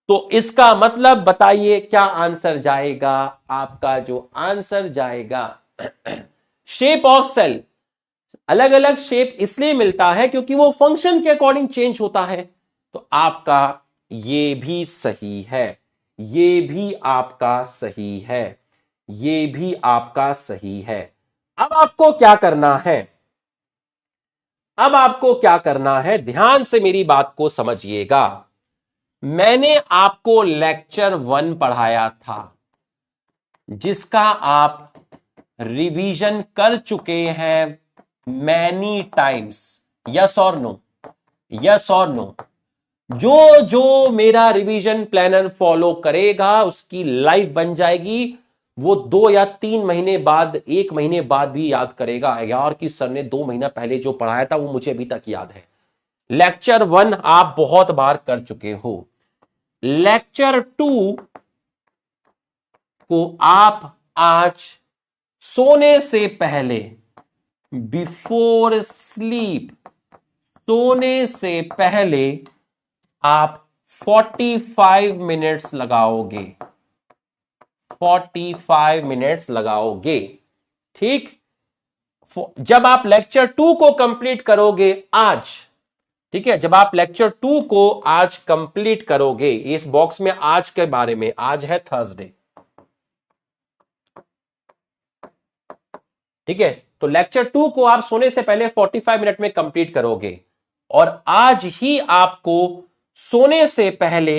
तो इसका मतलब बताइए क्या आंसर जाएगा? आपका जो आंसर जाएगा, शेप ऑफ सेल, अलग अलग शेप इसलिए मिलता है क्योंकि वो फंक्शन के अकॉर्डिंग चेंज होता है। तो आपका ये भी सही है, ये भी आपका सही है, ये भी आपका सही है। अब आपको क्या करना है? अब आपको क्या करना है, ध्यान से मेरी बात को समझिएगा। मैंने आपको लेक्चर 1 पढ़ाया था जिसका आप रिवीजन कर चुके हैं मैनी टाइम्स। यस और नो? यस और नो? जो जो मेरा रिवीजन प्लानर फॉलो करेगा उसकी लाइफ बन जाएगी। वो 2 या 3 महीने बाद, 1 महीने बाद भी याद करेगा, यार कि सर ने 2 महीना पहले जो पढ़ाया था वो मुझे अभी तक याद है। लेक्चर 1 आप बहुत बार कर चुके हो। लेक्चर 2 को आप आज सोने से पहले, बिफोर स्लीप, सोने से पहले आप 45 मिनट्स लगाओगे, 45 मिनट्स लगाओगे। ठीक? जब आप लेक्चर 2 को कंप्लीट करोगे आज, ठीक है, जब आप लेक्चर 2 को आज कंप्लीट करोगे, इस बॉक्स में आज के बारे में, आज है थर्सडे, ठीक है, तो लेक्चर 2 को आप सोने से पहले 45 मिनट में कंप्लीट करोगे और आज ही आपको सोने से पहले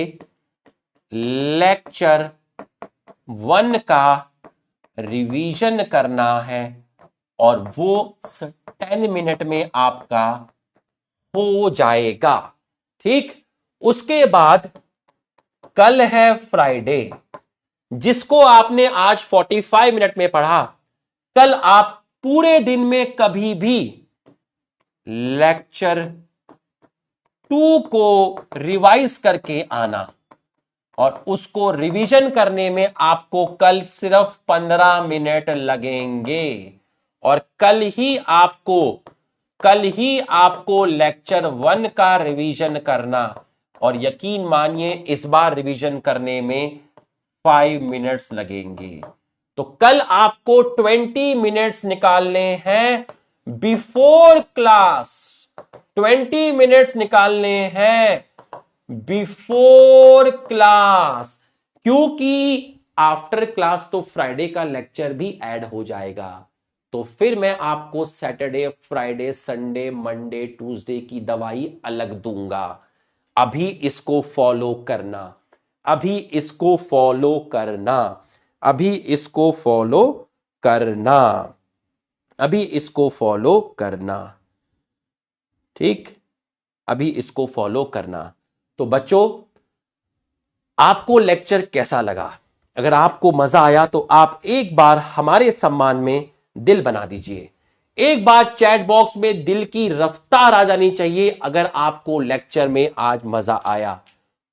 लेक्चर 1 का रिवीजन करना है और वो 10 मिनट में आपका हो जाएगा। ठीक? उसके बाद कल है फ्राइडे, जिसको आपने आज 45 मिनट में पढ़ा, कल आप पूरे दिन में कभी भी लेक्चर 2 को रिवाइज करके आना और उसको रिवीजन करने में आपको कल सिर्फ 15 मिनट लगेंगे और कल ही आपको लेक्चर 1 का रिवीजन करना, और यकीन मानिए इस बार रिवीजन करने में 5 मिनट्स लगेंगे। तो कल आपको 20 मिनट्स निकालने हैं बिफोर क्लास, 20 मिनट्स निकालने हैं बिफोर क्लास, क्योंकि आफ्टर क्लास तो फ्राइडे का लेक्चर भी ऐड हो जाएगा। तो फिर मैं आपको Saturday, Friday, Sunday, Monday, Tuesday की दवाई अलग दूंगा। अभी इसको फॉलो करना, अभी इसको फॉलो करना, अभी इसको फॉलो करना, अभी इसको फॉलो करना। ठीक? अभी इसको फॉलो करना। तो बच्चों, आपको लेक्चर कैसा लगा? अगर आपको मजा आया तो आप एक बार हमारे सम्मान में दिल बना दीजिए। एक बार चैट बॉक्स में दिल की रफ्तार आ जानी चाहिए अगर आपको लेक्चर में आज मजा आया।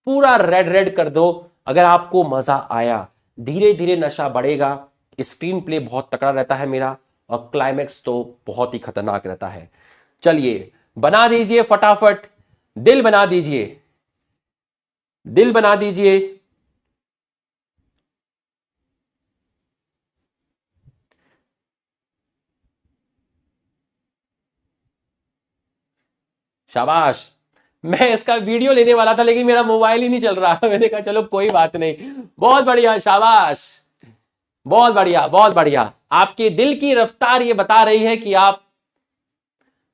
पूरा रेड रेड कर दो अगर आपको मजा आया। धीरे धीरे नशा बढ़ेगा। स्क्रीन प्ले बहुत तकड़ा रहता है मेरा और क्लाइमेक्स तो बहुत ही खतरनाक रहता है। चलिए बना दीजिए फटाफट, दिल बना दीजिए, दिल बना दीजिए। शाबाश। मैं इसका वीडियो लेने वाला था लेकिन मेरा मोबाइल ही नहीं चल रहा। मैंने कहा चलो कोई बात नहीं। बहुत बढ़िया, शाबाश, बहुत बढ़िया, बहुत बढ़िया। आपके दिल की रफ्तार ये बता रही है कि आप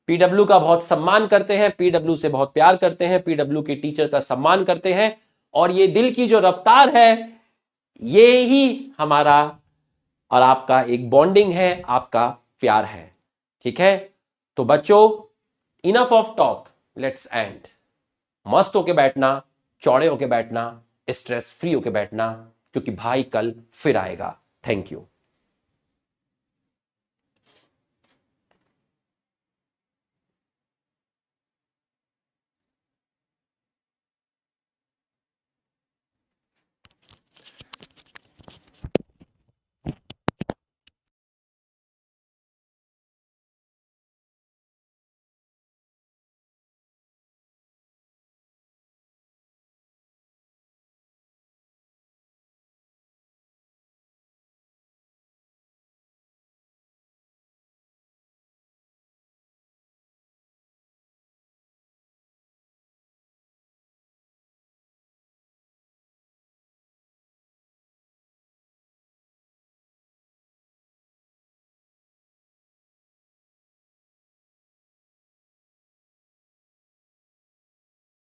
पीडब्ल्यू का बहुत सम्मान करते हैं, पीडब्ल्यू से बहुत प्यार करते हैं, पीडब्ल्यू के टीचर का सम्मान करते हैं। और ये दिल की जो रफ्तार है ये ही हमारा और आपका एक बॉन्डिंग है, आपका प्यार है। ठीक है? तो बच्चों, enough of talk, let's end. मस्त होके बैठना, चौड़े होके बैठना, स्ट्रेस फ्री होके बैठना, क्योंकि भाई कल फिर आएगा। Thank you.